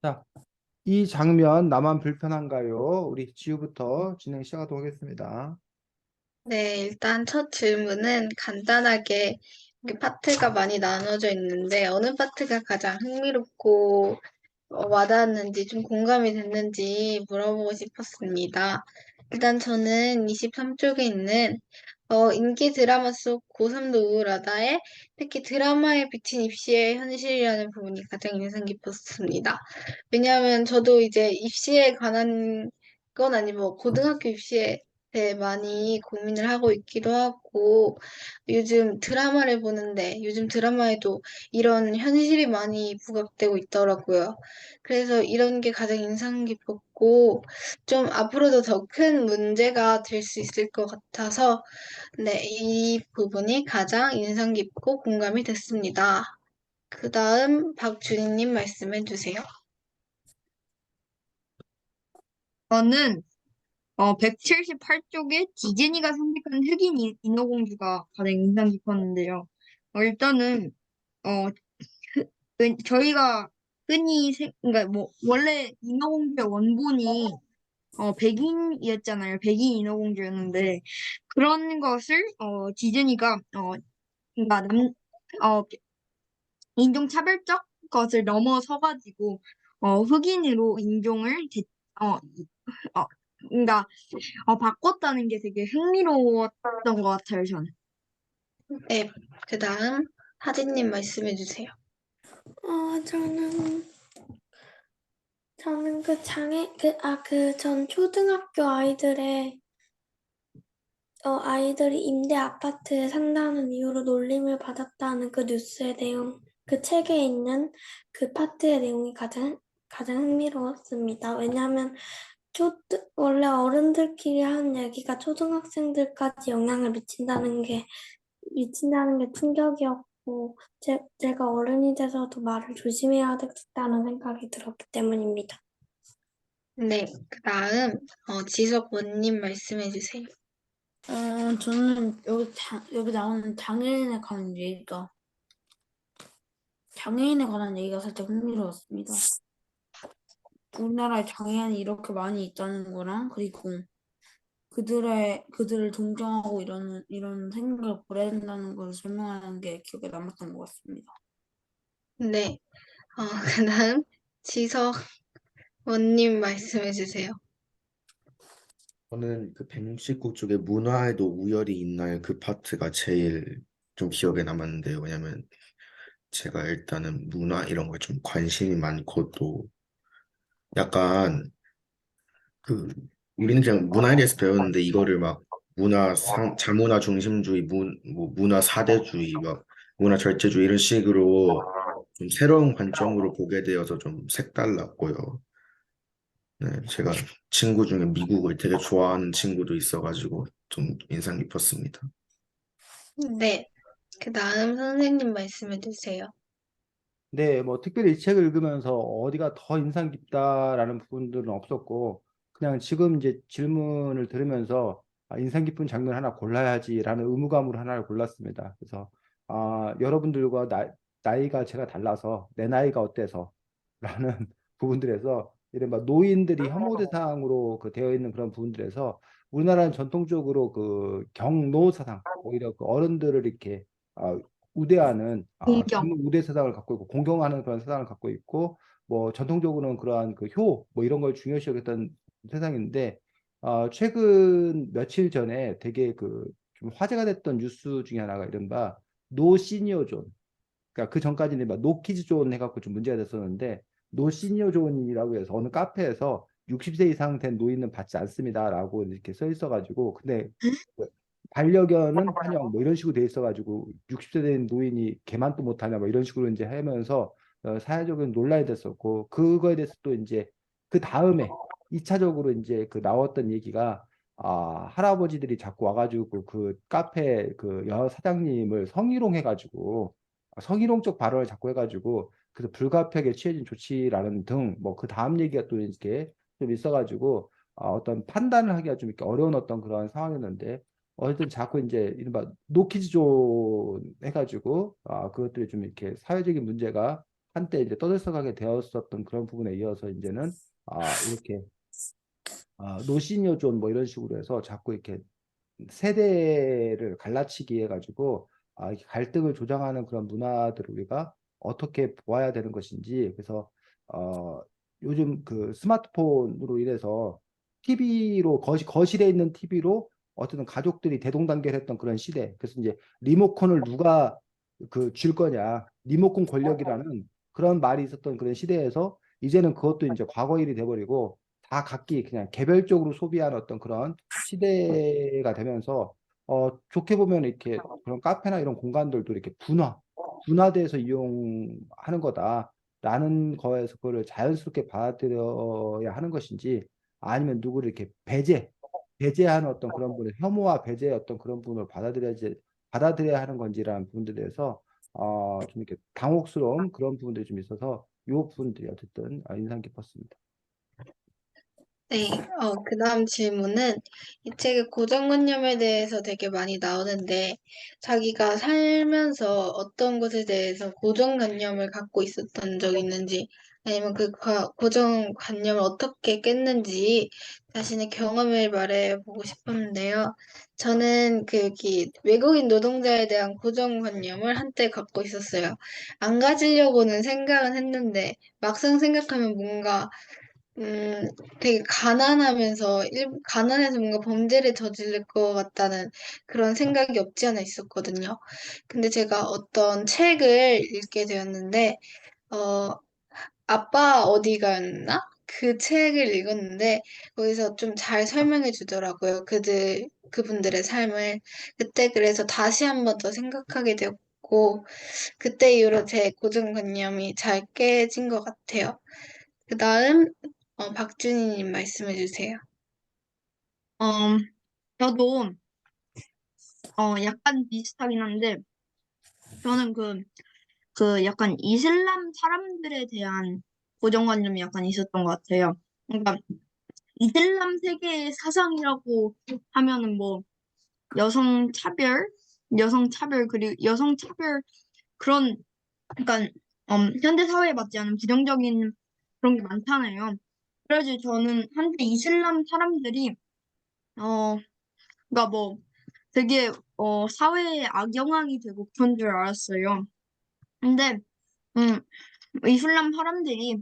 자, 이 장면 나만 불편한가요? 우리 지우부터 진행 시작하도록 하겠습니다. 네, 일단 첫 질문은 간단하게 이렇게 파트가 많이 나눠져 있는데 어느 파트가 가장 흥미롭고 와닿았는지 좀 공감이 됐는지 물어보고 싶었습니다. 일단 저는 23쪽에 있는 인기 드라마 속 고3도 우울하다에 특히 드라마에 비친 입시의 현실이라는 부분이 가장 인상 깊었습니다. 왜냐하면 저도 이제 입시에 관한 건 아니고 고등학교 입시에 대해 많이 고민을 하고 있기도 하고 요즘 드라마를 보는데 요즘 드라마에도 이런 현실이 많이 부각되고 있더라고요. 그래서 이런 게 가장 인상 깊었고 좀 앞으로도 더 큰 문제가 될 수 있을 것 같아서 네, 이 부분이 가장 인상 깊고 공감이 됐습니다. 그 다음 박준희님 말씀해 주세요. 저는 178쪽에 디즈니가 선택한 흑인 인어공주가 가장 인상 깊었는데요. 일단은 어, 저희가 흔히 그러니까 뭐 원래 인어공주의 원본이 백인이었잖아요. 백인 인어공주였는데 그런 것을 디즈니가 그러니까 어, 인종차별적 것을 넘어서가지고 흑인으로 어, 어, 그러니까 바꿨다는 게 되게 흥미로웠던 것 같아요, 저는. 네, 그 다음 하진님 말씀해 주세요. 저는 전 초등학교 아이들이 임대 아파트에 산다는 이유로 놀림을 받았다는 그 뉴스의 내용, 그 책에 있는 그 파트의 내용이 가장 흥미로웠습니다. 왜냐하면 원래 어른들끼리 하는 얘기가 초등학생들까지 영향을 미친다는 게 충격이었고, 제가 어른이 돼서도 말을 조심해야 되겠다는 생각이 들었기 때문입니다. 네, 그 다음 지석원님 말씀해 주세요. 저는 여기 나오는 장애인에 관한 얘기가 살짝 흥미로웠습니다. 우리나라에 장애인이 이렇게 많이 있다는 거랑, 그리고 그들을 존경하고 이런 생각을 버려야 된다는 걸 설명하는 게 기억에 남았던 것 같습니다. 네, 그 다음 지석원님 말씀해 주세요. 저는 그 169쪽에 문화에도 우열이 있나요? 그 파트가 제일 좀 기억에 남았는데요. 왜냐면 제가 일단은 문화 이런 거에 좀 관심이 많고 또 약간 그 우리는 그냥 문화에 대해서 배웠는데 이거를 막 자문화 중심주의, 뭐 문화 사대주의, 막 문화 절제주의 이런 식으로 좀 새로운 관점으로 보게 되어서 좀 색달랐고요. 네, 제가 친구 중에 미국을 되게 좋아하는 친구도 있어가지고 좀 인상 깊었습니다. 네, 그 다음 선생님 말씀해 주세요. 네, 뭐 특별히 이 책을 읽으면서 어디가 더 인상 깊다라는 부분들은 없었고, 그냥 지금 이제 질문을 들으면서 인상 깊은 장면 하나 골라야지라는 의무감으로 하나를 골랐습니다. 그래서 여러분들과 나이가 제가 달라서 내 나이가 어때서 라는 부분들에서 이른바 노인들이 혐오 대상으로 그 되어 있는 그런 부분들에서 우리나라는 전통적으로 그 경노 사상, 오히려 그 어른들을 이렇게 아, 우대하는 공경. 젊은 우대 세상을 갖고 있고 공경하는 그런 세상을 갖고 있고 뭐 전통적으로는 그러한 그 효 뭐 이런 걸 중요시 여겼던 세상인데 최근 며칠 전에 되게 그 좀 화제가 됐던 뉴스 중에 하나가 이른바 노 시니어 존, 그러니까 그 전까지는 막 노키즈 존 해갖고 좀 문제가 됐었는데 노 시니어 존이라고 해서 어느 카페에서 60세 이상 된 노인은 받지 않습니다라고 이렇게 써 있어가지고, 근데 그 반려견은 환영 뭐 이런 식으로 돼 있어가지고 60세 된 노인이 개만도 못하냐 뭐 이런 식으로 이제 하면서 사회적인 논란이 됐었고, 그거에 대해서 또 이제 그 다음에 2차적으로 이제 그 나왔던 얘기가 할아버지들이 자꾸 와가지고 그 카페 그 여 사장님을 성희롱 해가지고 성희롱적 발언을 자꾸 해가지고 그래서 불가피하게 취해진 조치라는 등 뭐 그 다음 얘기가 또 이렇게 좀 있어가지고 어떤 판단을 하기가 좀 이렇게 어려운 어떤 그런 상황이었는데, 어쨌든 자꾸 이제 이른바 노키즈존 해가지고 그것들이 좀 이렇게 사회적인 문제가 한때 이제 떠들썩하게 되었었던 그런 부분에 이어서 이제는 이렇게 노시니어존 뭐 이런 식으로 해서 자꾸 이렇게 세대를 갈라치기 해가지고 이렇게 갈등을 조장하는 그런 문화들을 우리가 어떻게 보아야 되는 것인지. 그래서 어, 요즘 그 스마트폰으로 인해서 TV로 거실에 있는 TV로 어쨌든 가족들이 대동단결했던 그런 시대. 그래서 이제 리모컨을 누가 그 줄 거냐, 리모컨 권력이라는 그런 말이 있었던 그런 시대에서 이제는 그것도 이제 과거 일이 돼버리고 다 각기 그냥 개별적으로 소비하는 어떤 그런 시대가 되면서 좋게 보면 이렇게 그런 카페나 이런 공간들도 이렇게 분화돼서 이용하는 거다라는 거에서 그거를 자연스럽게 받아들여야 하는 것인지, 아니면 누구를 이렇게 배제하는 어떤 그런 분을 혐오와 배제의 어떤 그런 부분을 받아들여야 하는 건지라는 부분들에 대해서 좀 이렇게 당혹스러운 그런 부분들이 좀 있어서 이 부분들이 어쨌든 인상 깊었습니다. 네, 그 다음 질문은 이 책의 고정관념에 대해서 되게 많이 나오는데 자기가 살면서 어떤 것에 대해서 고정관념을 갖고 있었던 적이 있는지 아니면 그 고정관념을 어떻게 깼는지 자신의 경험을 말해보고 싶었는데요. 저는 외국인 노동자에 대한 고정관념을 한때 갖고 있었어요. 안 가지려고는 생각은 했는데 막상 생각하면 뭔가 음, 되게 가난해서 뭔가 범죄를 저지를 것 같다는 그런 생각이 없지 않아 있었거든요. 근데 제가 어떤 책을 읽게 되었는데, 어, 아빠 어디가였나? 그 책을 읽었는데, 거기서 좀 잘 설명해 주더라고요. 그분들의 삶을. 그때 그래서 다시 한번 더 생각하게 되었고, 그때 이후로 제 고정관념이 잘 깨진 것 같아요. 그 다음, 박준희님 말씀해 주세요. 음, 저도 약간 비슷하긴 한데 저는 그 약간 이슬람 사람들에 대한 고정관념이 약간 있었던 것 같아요. 그러니까 이슬람 세계의 사상이라고 하면은 뭐 여성 차별, 그리고 여성 차별 그런 약간 현대 사회에 맞지 않은 부정적인 그런 게 많잖아요. 그래서 저는 한때 이슬람 사람들이 어 그러니까 뭐 되게 사회에 악영향이 되고 그런 줄 알았어요. 근데 음 이슬람 사람들이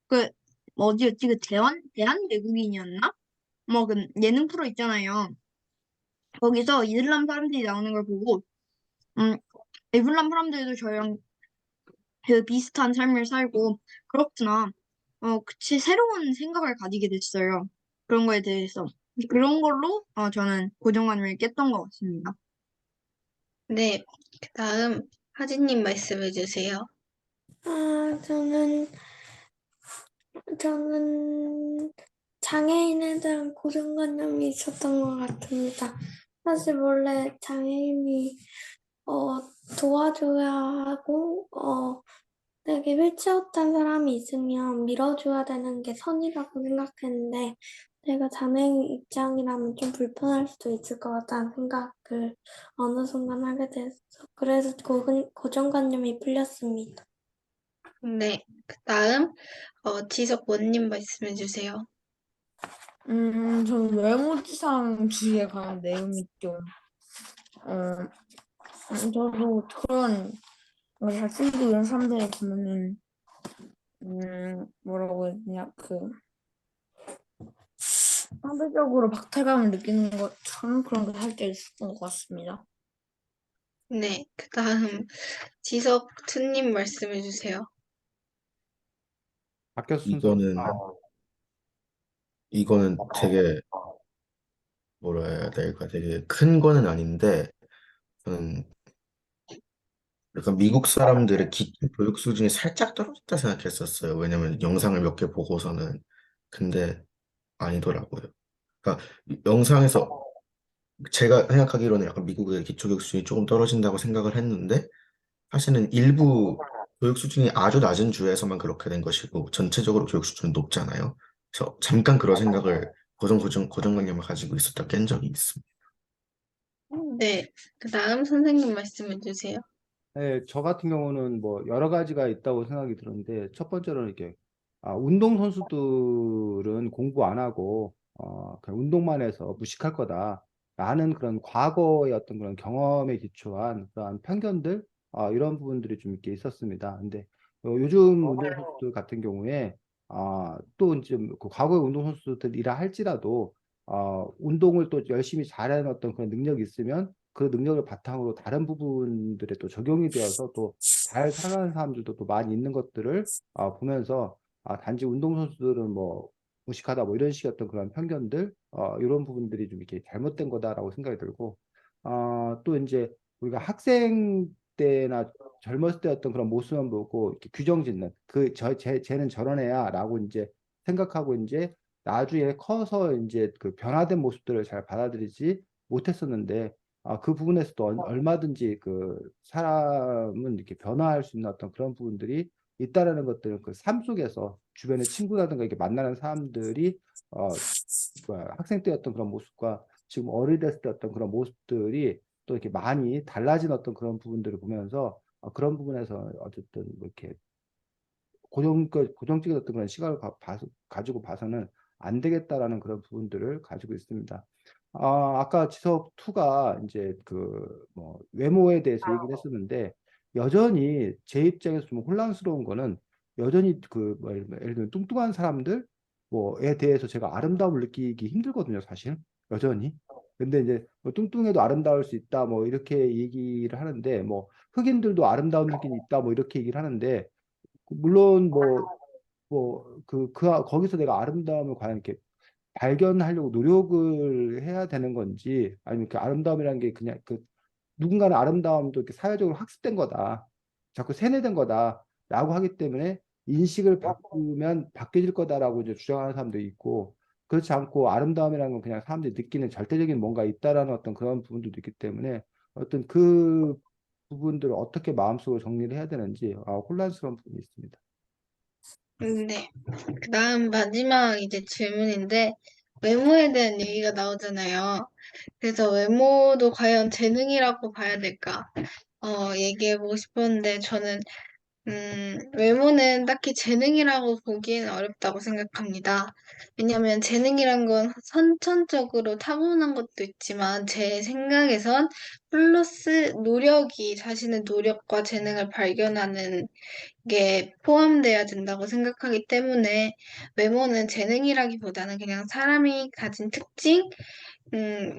그 어디였지 그 대한 외국인이었나? 뭐 그 예능 프로 있잖아요. 거기서 이슬람 사람들이 나오는 걸 보고 음 이슬람 사람들도 저랑 그 비슷한 삶을 살고 그렇구나. 그치 새로운 생각을 가지게 됐어요. 그런 거에 대해서 그런 걸로 저는 고정관념을 깼던 것 같습니다. 네, 그 다음 하진님 말씀해 주세요. 저는 장애인에 대한 고정관념이 있었던 것 같습니다. 사실 원래 장애인이 어, 도와줘야 하고, 되게 휠체어탄 사람이 있으면 밀어줘야 되는 게 선이라고 생각했는데, 내가 장애인 입장이라면 좀 불편할 수도 있을 것 같다는 생각을 어느 순간 하게 됐어. 그래서 고정관념이 풀렸습니다. 네, 그 다음 지석원님 말씀해 주세요. 저는 외모지상주의에 관한 내용이 좀, 어, 저도 그런, 잘생기고 이런 사람들을 보면은, 뭐라고 해야 되냐, 상대적으로 박탈감을 느끼는 것처럼 그런 게 살짝 있었던 것 같습니다. 네, 그 다음 지석투님 말씀해 주세요. 바뀌었 순서로. 이거는 되게 뭐라 해야 될까? 되게 큰 거는 아닌데 저는 약간 미국 사람들의 기초 교육 수준이 살짝 떨어졌다 생각했었어요. 왜냐면 영상을 몇 개 보고서는. 근데 아니더라고요. 그러니까 영상에서 제가 생각하기로는 약간 미국의 기초 교육 수준이 조금 떨어진다고 생각을 했는데 사실은 일부 교육 수준이 아주 낮은 주에서만 그렇게 된 것이고 전체적으로 교육 수준은 높잖아요. 그래서 잠깐 그런 생각을 고정관념을 가지고 있었다 깬 적이 있습니다. 네, 그 다음 선생님 말씀해 주세요. 네, 저 같은 경우는 뭐 여러 가지가 있다고 생각이 드는데 첫 번째로는 이렇게 운동 선수들은 공부 안 하고 그냥 운동만 해서 무식할 거다라는 그런 과거의 어떤 그런 경험에 기초한 그런 편견들 이런 부분들이 좀 이렇게 있었습니다. 근데 요즘 운동 선수들 같은 경우에 또 이제 그 과거의 운동 선수들이라 할지라도 운동을 또 열심히 잘하는 어떤 그런 능력이 있으면 그 능력을 바탕으로 다른 부분들에 또 적용이 되어서 또 잘 살아가는 사람들도 또 많이 있는 것들을 보면서 단지 운동선수들은 뭐 무식하다 뭐 이런 식의 어떤 그런 편견들 이런 부분들이 좀 이렇게 잘못된 거다라고 생각이 들고 또 이제 우리가 학생 때나 젊었을 때 어떤 그런 모습만 보고 이렇게 규정 짓는 쟤는 저런 애야라고 이제 생각하고 이제 나중에 커서 이제 그 변화된 모습들을 잘 받아들이지 못했었는데 그 부분에서도 얼마든지 그 사람은 이렇게 변화할 수 있는 어떤 그런 부분들이 있다라는 것들은 그 삶 속에서 주변의 친구라든가 이렇게 만나는 사람들이 학생 때였던 그런 모습과 지금 어릴 됐을 때 어떤 그런 모습들이 또 이렇게 많이 달라진 어떤 그런 부분들을 보면서 그런 부분에서 어쨌든 뭐 이렇게 고정적인 어떤 그런 시각을 가지고 봐서는 안 되겠다라는 그런 부분들을 가지고 있습니다. 아까 지석 2가 이제 그 뭐 외모에 대해서 얘기를 했었는데 여전히 제 입장에서 좀 혼란스러운 거는 여전히 그뭐 예를 들면 뚱뚱한 사람들 뭐에 대해서 제가 아름다움을 느끼기 힘들거든요, 사실 여전히. 근데 이제 뭐 뚱뚱해도 아름다울 수 있다 뭐 이렇게 얘기를 하는데 뭐 흑인들도 아름다운 흑인이 있다 뭐 이렇게 얘기를 하는데 물론 거기서 내가 아름다움을 과연 이렇게 발견하려고 노력을 해야 되는 건지 아니면 그 아름다움이라는 게 그냥 그 누군가는 아름다움도 이렇게 사회적으로 학습된 거다. 자꾸 세뇌된 거다라고 하기 때문에 인식을 바꾸면 바뀌어질 거다라고 이제 주장하는 사람도 있고 그렇지 않고 아름다움이라는 건 그냥 사람들이 느끼는 절대적인 뭔가 있다라는 어떤 그런 부분들도 있기 때문에 어떤 그 부분들을 어떻게 마음속으로 정리를 해야 되는지 혼란스러운 부분이 있습니다. 네. 그다음 마지막 이제 질문인데 외모에 대한 얘기가 나오잖아요. 그래서 외모도 과연 재능이라고 봐야 될까? 얘기해보고 싶었는데 저는 외모는 딱히 재능이라고 보기에는 어렵다고 생각합니다. 왜냐하면 재능이란 건 선천적으로 타고난 것도 있지만 제 생각에선 플러스 노력이 자신의 노력과 재능을 발견하는 게 포함돼야 된다고 생각하기 때문에 외모는 재능이라기보다는 그냥 사람이 가진 특징,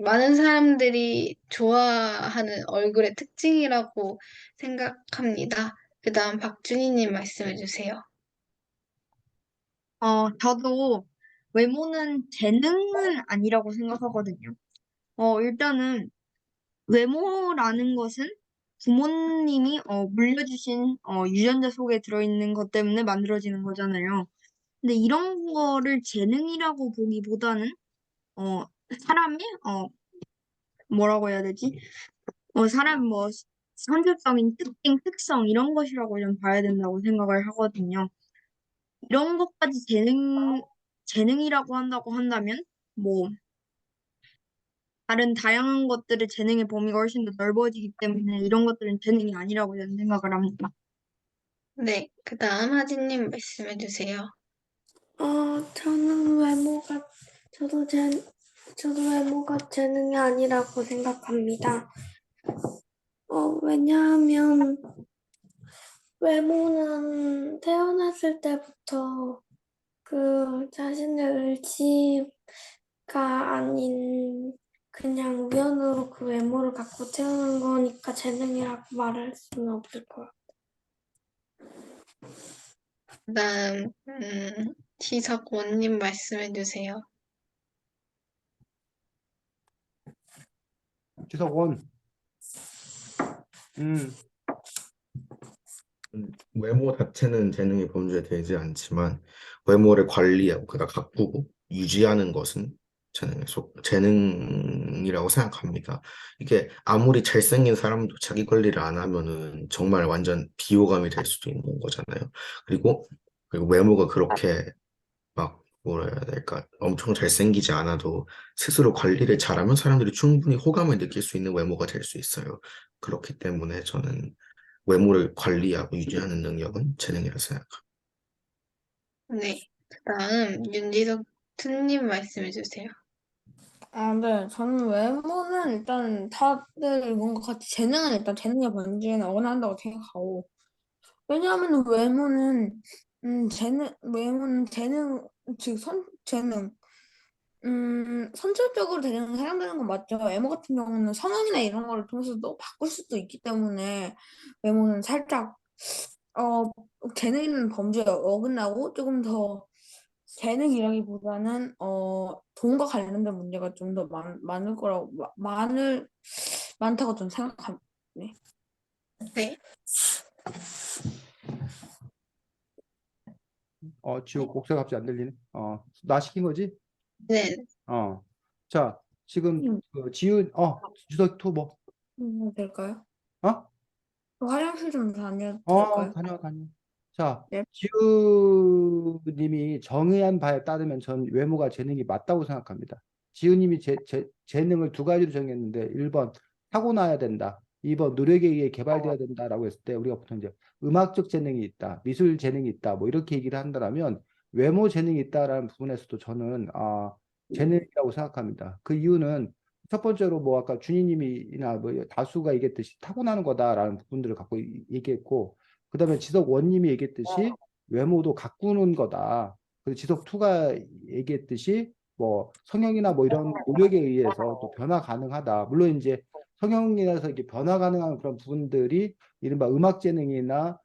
많은 사람들이 좋아하는 얼굴의 특징이라고 생각합니다. 그 다음 박준희님 말씀해 주세요. 저도 외모는 재능은 아니라고 생각하거든요. 일단은 외모라는 것은 부모님이 물려주신 유전자 속에 들어있는 것 때문에 만들어지는 거잖아요. 근데 이런 거를 재능이라고 보기보다는 어, 사람의 뭐라고 해야 되지? 사람 뭐 선천적인 특징, 특성 이런 것이라고 좀 봐야 된다고 생각을 하거든요. 이런 것까지 재능이라고 한다고 한다면 뭐 다른 다양한 것들의 재능의 범위가 훨씬 더 넓어지기 때문에 이런 것들은 재능이 아니라고 저는 생각을 합니다. 네, 그 다음 하진님 말씀해 주세요. 저는 저도 외모가 재능이 아니라고 생각합니다. 왜냐하면 외모는 태어났을 때부터 그 자신의 의지가 아닌 그냥 우연으로 그 외모를 갖고 태어난 거니까 재능이라고 말할 수는 없을 것 같아요. 그 다음, 지석원님 말씀해 주세요. 지석원, 음, 외모 자체는 재능이 범죄되지 않지만 외모를 관리하고 그다 가꾸고 유지하는 것은 재능이라고 생각합니다. 이게 아무리 잘생긴 사람도 자기 관리를 안 하면은 정말 완전 비호감이 될 수도 있는 거잖아요. 그리고 외모가 그렇게 막 뭐라 해야 될까 엄청 잘생기지 않아도 스스로 관리를 잘하면 사람들이 충분히 호감을 느낄 수 있는 외모가 될 수 있어요. 그렇기 때문에 저는 외모를 관리하고 유지하는 능력은 재능이라 생각합니다. 네. 그다음 윤지석 트님 말씀해 주세요. 아, 네. 저는 외모는 일단 다들 뭔가 같이 재능은 일단 재능의 번지는 어긋난다고 생각하고. 왜냐하면 외모는 재능, 즉, 재능. 선천적으로 되는 사용되는 건 맞죠. 외모 같은 경우는 성형이나 이런 거를 통해서도 바꿀 수도 있기 때문에 외모는 살짝, 어, 재능 있는 범주에 어긋나고 조금 더 재능이라기보다는 돈과 관련된 문제가 좀 더 많을 거라고 많다고 좀 생각합니다. 네. 네. 지호 목소리 갑자기 안 들리네. 나 시킨 거지? 네. 자, 지금 그 지훈, 주석 투 뭐? 될까요? 어? 화장실 좀 다녀도 될까요? 다녀. 자, 네. 지우님이 정의한 바에 따르면 전 외모가 재능이 맞다고 생각합니다. 지우님이 재능을 두 가지로 정했는데 1번 타고나야 된다. 2번 노력에 의해 개발되어야 된다라고 했을 때 우리가 보통 이제 음악적 재능이 있다, 미술 재능이 있다, 뭐 이렇게 얘기를 한다면 외모 재능이 있다라는 부분에서도 저는 재능이라고 생각합니다. 그 이유는 첫 번째로 뭐 아까 준희님이나 뭐 다수가 얘기했듯이 타고나는 거다라는 부분들을 갖고 얘기했고 그다음에 지석 원님이 얘기했듯이 외모도 가꾸는 거다. 그리고 지석 투가 얘기했듯이 뭐 성형이나 뭐 이런 노력에 의해서 또 변화 가능하다. 물론 이제 성형이라서 이렇게 변화 가능한 그런 부분들이 이른바 음악 재능이나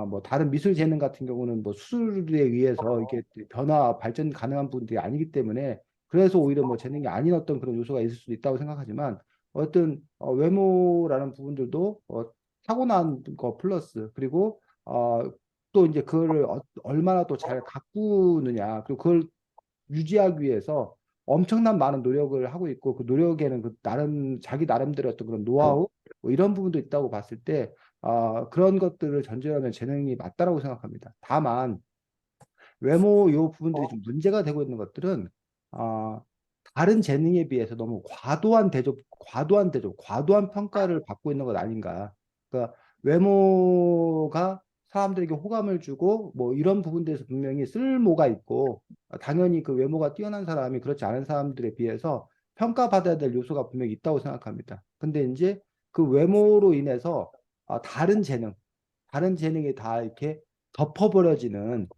뭐 다른 미술 재능 같은 경우는 뭐 수술에 의해서 이게 변화 발전 가능한 부분들이 아니기 때문에 그래서 오히려 뭐 재능이 아닌 어떤 그런 요소가 있을 수도 있다고 생각하지만 어떤 외모라는 부분들도 타고난 거 플러스 그리고 또 이제 그거를 얼마나 또 잘 가꾸느냐 그리고 그걸 유지하기 위해서 엄청난 많은 노력을 하고 있고 그 노력에는 그 나름 자기 나름대로 어떤 그런 노하우 뭐 이런 부분도 있다고 봤을 때 그런 것들을 전제로 하면 재능이 맞다라고 생각합니다. 다만 외모 요 부분들이 좀 문제가 되고 있는 것들은 아, 다른 재능에 비해서 너무 과도한 평가를 받고 있는 것 아닌가. 그러니까 외모가 사람들에게 호감을 주고 뭐 이런 부분들에서 분명히 쓸모가 있고 당연히 그 외모가 뛰어난 사람이 그렇지 않은 사람들에 비해서 평가받아야 될 요소가 분명히 있다고 생각합니다. 근데 이제 그 외모로 인해서 다른 재능이 다 이렇게 덮어버려지는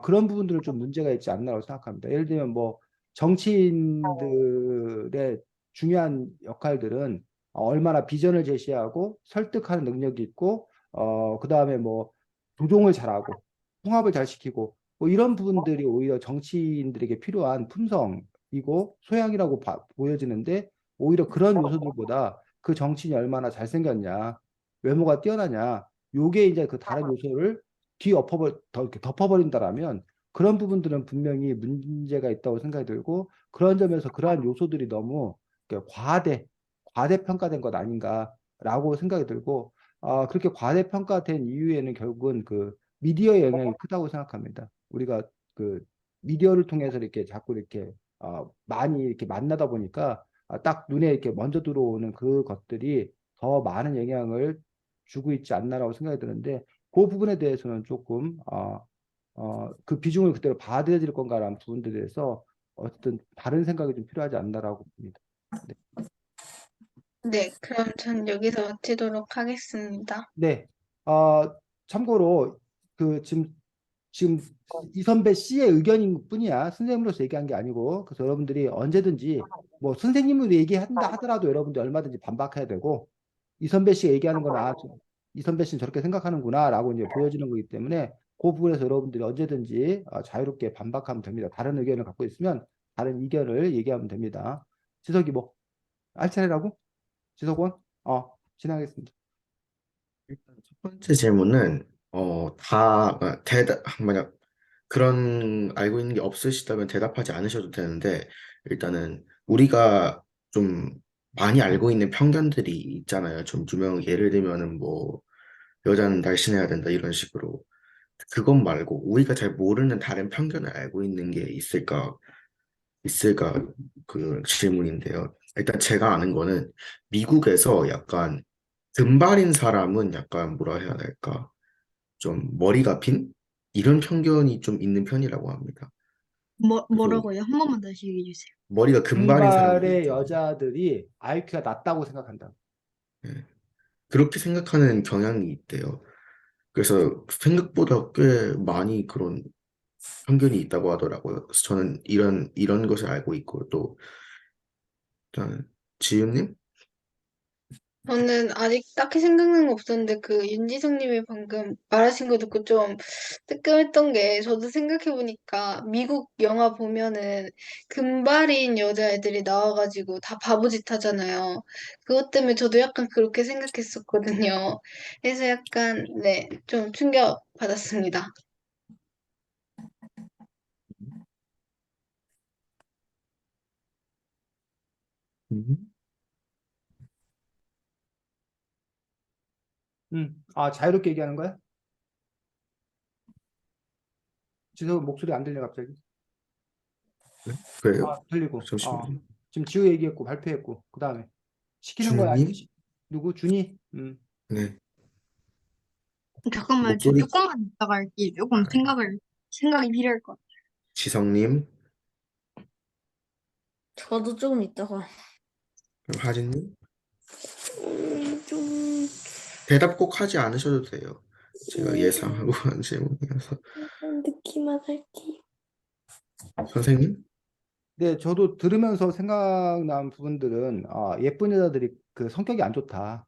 그런 부분들은 좀 문제가 있지 않나라고 생각합니다. 예를 들면 뭐 정치인들의 중요한 역할들은 얼마나 비전을 제시하고 설득하는 능력이 있고 그다음에 뭐 조종을 잘하고 통합을 잘 시키고 뭐 이런 부분들이 오히려 정치인들에게 필요한 품성이고 소양이라고 보여지는데 오히려 그런 요소들보다 그 정치인이 얼마나 잘생겼냐 외모가 뛰어나냐 요게 이제 그 다른 요소를 이렇게 덮어버린다라면 그런 부분들은 분명히 문제가 있다고 생각이 들고 그런 점에서 그러한 요소들이 너무 이렇게 과대평가된 것 아닌가라고 생각이 들고 그렇게 과대평가된 이유에는 결국은 그 미디어의 영향이 크다고 생각합니다. 우리가 그 미디어를 통해서 이렇게 자꾸 이렇게 많이 이렇게 만나다 보니까 딱 눈에 이렇게 먼저 들어오는 그 것들이 더 많은 영향을 주고 있지 않나라고 생각이 드는데 그 부분에 대해서는 조금 그 비중을 그대로 받아들일 건가라는 부분들에 대해서 어떤 다른 생각이 좀 필요하지 않나라고 봅니다. 네. 네. 그럼 전 여기서 마치도록 하겠습니다. 네. 참고로 그 지금 이선배 씨의 의견인 뿐이야. 선생님으로서 얘기한 게 아니고 그래서 여러분들이 언제든지 뭐 선생님으로 얘기한다 하더라도 여러분들 얼마든지 반박해야 되고 이선배 씨가 얘기하는 건 이선배 씨는 저렇게 생각하는구나라고 이제 보여지는 거기 때문에 그 부분에서 여러분들이 언제든지 자유롭게 반박하면 됩니다. 다른 의견을 갖고 있으면 다른 의견을 얘기하면 됩니다. 지석이 뭐 할 차례라고? 지석원? 진행하겠습니다. 일단 첫 번째 질문은 대답 만약 그런 알고 있는 게 없으시다면 대답하지 않으셔도 되는데 일단은 우리가 좀 많이 알고 있는 편견들이 있잖아요. 좀 유명 예를 들면은 뭐 여자는 날씬해야 된다 이런 식으로 그것 말고 우리가 잘 모르는 다른 편견을 알고 있는 게 있을까 그 질문인데요. 일단 제가 아는 거는 미국에서 약간 금발인 사람은 약간 뭐라 해야 될까? 좀 머리가 빈? 이런 편견이 좀 있는 편이라고 합니다. 그래서 뭐라고요? 한 번만 다시 얘기해 주세요. 머리가 금발인 사람들이 금발의 있잖아요. 여자들이 IQ가 낮다고 생각한다. 예. 그렇게 생각하는 경향이 있대요. 그래서 생각보다 꽤 많이 그런 편견이 있다고 하더라고요. 그래서 저는 이런 것을 알고 있고, 또 일단 지윤님? 저는 아직 딱히 생각나는 거 없었는데 그 윤지성님이 방금 말하신 거 듣고 좀 뜨끔했던 게 저도 생각해보니까 미국 영화 보면은 금발인 여자애들이 나와가지고 다 바보짓 하잖아요. 그것 때문에 저도 약간 그렇게 생각했었거든요. 그래서 약간 네, 좀 충격 받았습니다. 음. 아, 자유롭게 얘기하는 거야? 지금 목소리 안 들려 갑자기. 네? 그래요? 아, 들리고. 잠시만요. 지금 지우 얘기했고 발표했고 그 다음에 시키는 거야 아니면 준님? 누구? 준이? 네. 잠깐만, 저 목소리, 조금만 있다가 할게요. 조금 아, 생각이 필요할 것 같아요. 지성님? 저도 조금 있다가 그럼 하진님? 좀 대답 꼭 하지 않으셔도 돼요. 제가 음, 예상하고 한 질문이어서. 듣기만 할게요. 선생님? 네, 저도 들으면서 생각난 부분들은 예쁜 여자들이 그 성격이 안 좋다.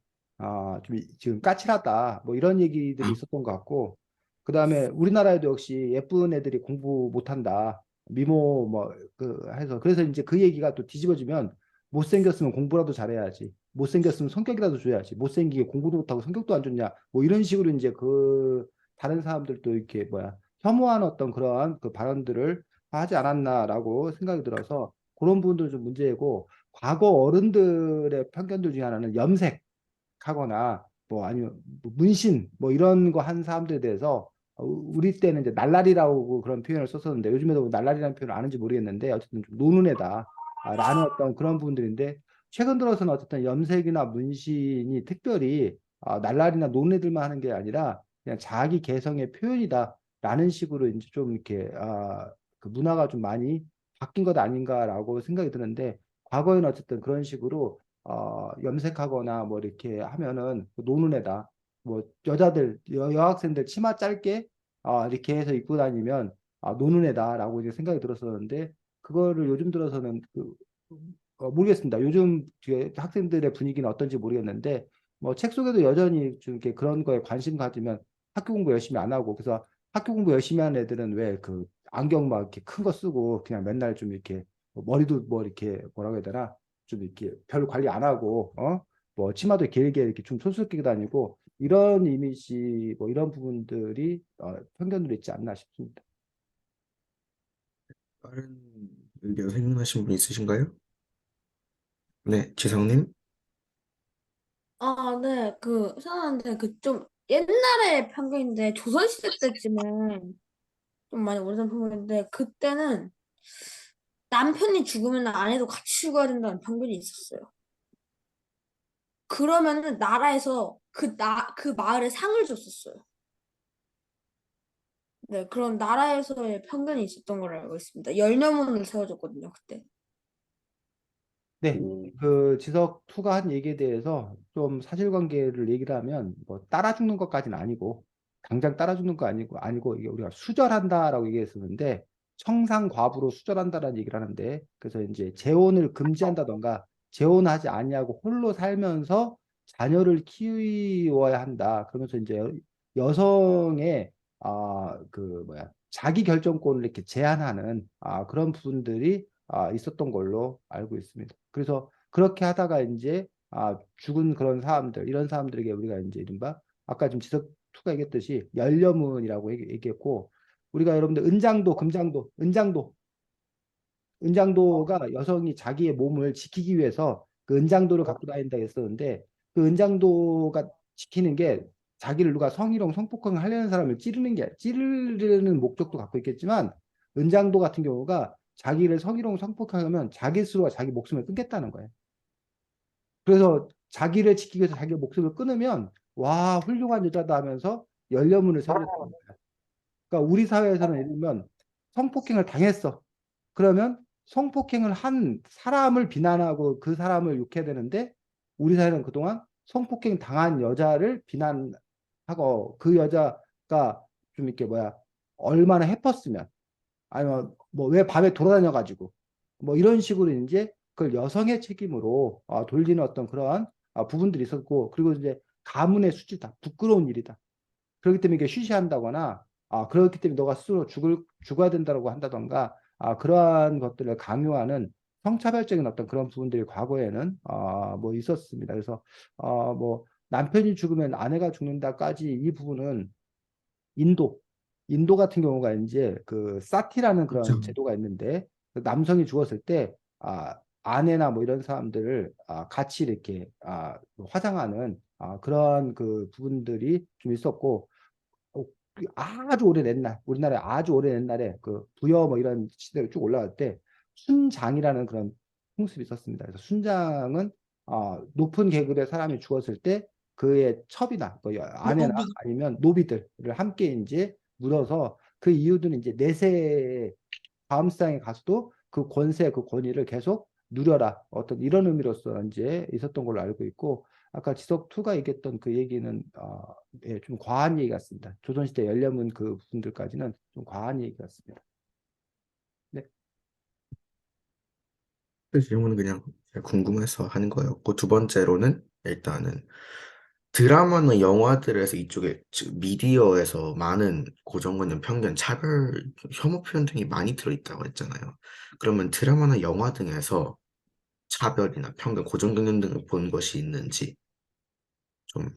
좀 지금 까칠하다. 뭐 이런 얘기들이 있었던 것 같고, 그 다음에 우리나라에도 역시 예쁜 애들이 공부 못한다. 미모 뭐 그 해서 그래서 이제 그 얘기가 또 뒤집어지면 못생겼으면 공부라도 잘해야지. 못생겼으면 성격이라도 좋아야지. 못생기게 공부도 못하고 성격도 안 좋냐. 뭐 이런 식으로 이제 그 다른 사람들도 이렇게 뭐야 혐오하는 어떤 그러한 그 발언들을 하지 않았나라고 생각이 들어서 그런 부분도 좀 문제고 과거 어른들의 편견들 중에 하나는 염색하거나 뭐 아니면 뭐 문신 뭐 이런 거 한 사람들에 대해서 우리 때는 이제 날라리라고 그런 표현을 썼었는데 요즘에도 뭐 날라리라는 표현을 아는지 모르겠는데 어쨌든 좀 노는 애다 라는 어떤 그런 부분들인데 최근 들어서는 어쨌든 염색이나 문신이 특별히 날라리나 노는 애들만 하는 게 아니라 그냥 자기 개성의 표현이다 라는 식으로 이제 좀 이렇게 그 문화가 좀 많이 바뀐 것 아닌가라고 생각이 드는데 과거에는 어쨌든 그런 식으로 염색하거나 뭐 이렇게 하면은 노는 애다. 뭐 여자들 여학생들 치마 짧게 이렇게 해서 입고 다니면 노는 애다라고 이제 생각이 들었었는데 그거를 요즘 들어서는 모르겠습니다. 요즘 뒤에 학생들의 분위기는 어떤지 모르겠는데 뭐 책 속에도 여전히 좀 이렇게 그런 거에 관심 가지면 학교 공부 열심히 안 하고 그래서 학교 공부 열심히 하는 애들은 왜 그 안경 막 이렇게 큰 거 쓰고 그냥 맨날 좀 이렇게 머리도 뭐 이렇게 뭐라고 해야 되나 좀 이렇게 별 관리 안 하고 뭐 치마도 길게 이렇게 좀 촌스럽게 다니고 이런 이미지 뭐 이런 부분들이 편견으로 있지 않나 싶습니다. 다른 의견 생각나신 분 있으신가요? 네, 지성님? 네, 생각하는데 그 좀 옛날의 편견인데 조선시대 때쯤은 좀 많이 오래된 편견인데 그때는 남편이 죽으면 아내도 같이 죽어야 된다는 편견이 있었어요. 그러면은 나라에서 그 마을에 상을 줬었어요. 네, 그런 나라에서의 편견이 있었던 걸로 알고 있습니다. 열려문을 세워줬거든요, 그때. 네, 오, 그 지석 투가 한 얘기에 대해서 좀 사실관계를 얘기를 하면 뭐 따라 죽는 것까지는 아니고 당장 따라 죽는 거 아니고 이게 우리가 수절한다라고 얘기했었는데 청산과부로 수절한다라는 얘기를 하는데 그래서 이제 재혼을 금지한다던가 재혼하지 아니하고 홀로 살면서 자녀를 키워야 한다. 그러면서 이제 여성의 그 뭐야 자기 결정권을 이렇게 제한하는 그런 부분들이 있었던 걸로 알고 있습니다. 그래서 그렇게 하다가 이제 죽은 그런 사람들, 이런 사람들에게 우리가 이제 이른바 아까 좀 지석 투가 얘기했듯이 열려문이라고 얘기했고 우리가 여러분들 은장도, 금장도, 은장도가 여성이 자기의 몸을 지키기 위해서 그 은장도를 갖고 다닌다 했었는데 그 은장도가 지키는 게 자기를 누가 성희롱, 성폭행 하려는 사람을 찌르는 목적도 갖고 있겠지만 은장도 같은 경우가 자기를 성희롱, 성폭행하면 자기 스스로가 자기 목숨을 끊겠다는 거예요. 그래서 자기를 지키기 위해서 자기 목숨을 끊으면 와 훌륭한 여자다 하면서 열려문을 세우는 거예요. 그러니까 우리 사회에서는 예를 들면 성폭행을 당했어. 그러면 성폭행을 한 사람을 비난하고 그 사람을 욕해야 되는데 우리 사회는 그동안 성폭행 당한 여자를 비난하고 그 여자가 좀 이렇게 뭐야 얼마나 해뻤으면 아니면 뭐 왜 밤에 돌아다녀 가지고 뭐 이런 식으로 이제 그걸 여성의 책임으로 돌리는 어떤 그러한 부분들이 있었고 그리고 이제 가문의 수치다 부끄러운 일이다 그렇기 때문에 이게 쉬쉬한다거나 그렇기 때문에 너가 스스로 죽어야 된다고 한다던가 그러한 것들을 강요하는 성차별적인 어떤 그런 부분들이 과거에는 뭐 있었습니다. 그래서 뭐 남편이 죽으면 아내가 죽는다까지 이 부분은 인도 인도 같은 경우가 이제 그 사티라는 그런 그렇죠. 제도가 있는데 그 남성이 죽었을 때 아내나 뭐 이런 사람들을 같이 이렇게 화장하는 그런 그 부분들이 좀 있었고 그 아주 오랜 옛날, 우리나라에 아주 오랜 옛날에 그 부여 뭐 이런 시대를 쭉 올라갈 때 순장이라는 그런 풍습이 있었습니다. 그래서 순장은 높은 계급의 사람이 죽었을 때 그의 첩이나 뭐 아내나 노비. 아니면 노비들을 함께 이제 물어서 그 이유들은 이제 내세 다음 세상에 가서도 그 권세, 그 권위를 계속 누려라. 어떤 이런 의미로서 이제 있었던 걸로 알고 있고 아까 지석2가 얘기했던 그 얘기는 예, 좀 과한 얘기 같습니다. 조선시대 열려문 그 부분들까지는 좀 과한 얘기 같습니다. 네. 그 질문은 그냥 궁금해서 하는 거였고, 두 번째로는 일단은 드라마나 영화들에서 이쪽에 즉 미디어에서 많은 고정관념, 편견, 차별, 혐오 표현 등이 많이 들어있다고 했잖아요. 그러면 드라마나 영화 등에서 차별이나 편견, 고정관념 등을 본 것이 있는지 좀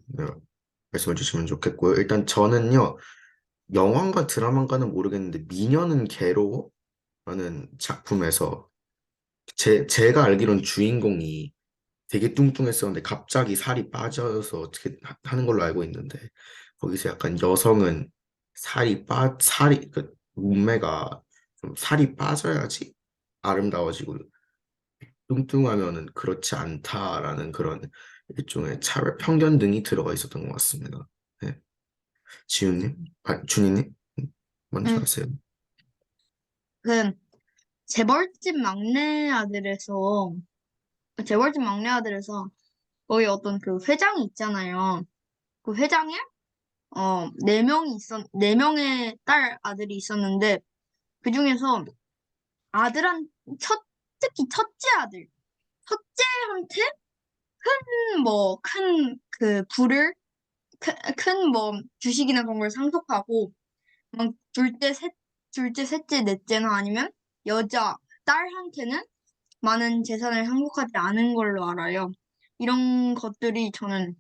말씀해 주시면 좋겠고요. 일단 저는요, 영화인가 드라마인가는 모르겠는데 미녀는 괴로워라는 작품에서 제가 알기로는 주인공이 되게 뚱뚱했었는데 갑자기 살이 빠져서 어떻게 하는 걸로 알고 있는데 거기서 약간 여성은 그 몸매가 좀 살이 빠져야지 아름다워지고 뚱뚱하면은 그렇지 않다라는 그런 일종의 차별 편견 등이 들어가 있었던 것 같습니다. 네. 지훈님, 준희님 먼저 음, 하세요. 그 재벌집 막내 아들에서 거기 어떤 그 회장이 있잖아요. 그 회장에 네 명의 딸 아들이 있었는데 그 중에서 아들한 특히 첫째한테 큰 뭐 큰 그 부를 큰 뭐 주식이나 그런 걸 상속하고 막 둘째, 셋째, 넷째나 아니면 여자 딸한테는 많은 재산을 상속하지 않은 걸로 알아요. 이런 것들이 저는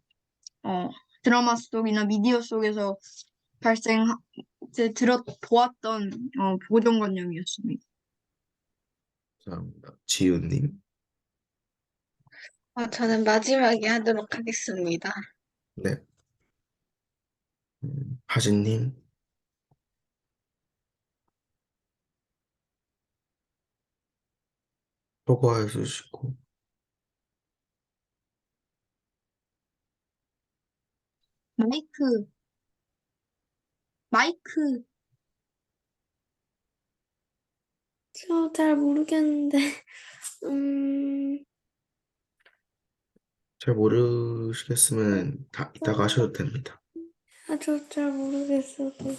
어, 드라마 속이나 미디어 속에서 발생 들어 보았던 고정관념이었습니다. 감사합니다. 지훈님, 저는 마지막에 하도록 하겠습니다. 네. 하진님, 소거해 주시고, 마이크 마이크 저 잘 모르겠는데, 음, 잘 모르시겠으면 이따가 하셔도 됩니다. 저 잘 모르겠어도.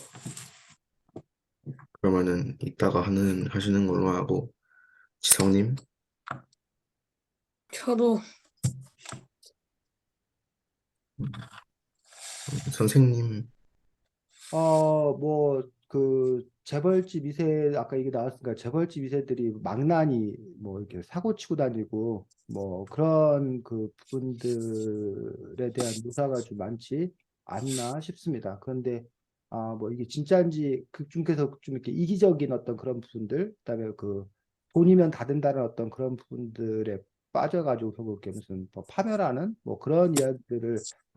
그러면은 이따가 하시는 걸로 하고, 지성님, 저도 선생님, 뭐, 그, 재벌집 2세, 아까 얘기 나왔으니까, 재벌집 2세들이 망나니, 뭐, 이렇게 사고 치고 다니고, 뭐, 그런 그 부분들에 대한 묘사가 좀 많지 않나 싶습니다. 그런데, 뭐, 이게 진짜인지, 극 중에서 좀 이렇게 이기적인 어떤 그런 부분들, 그다음에 그, 돈이면 다 된다는 어떤 그런 부분들에 빠져가지고, 그렇게 무슨, 뭐 파멸하는, 뭐, 그런 이야기들을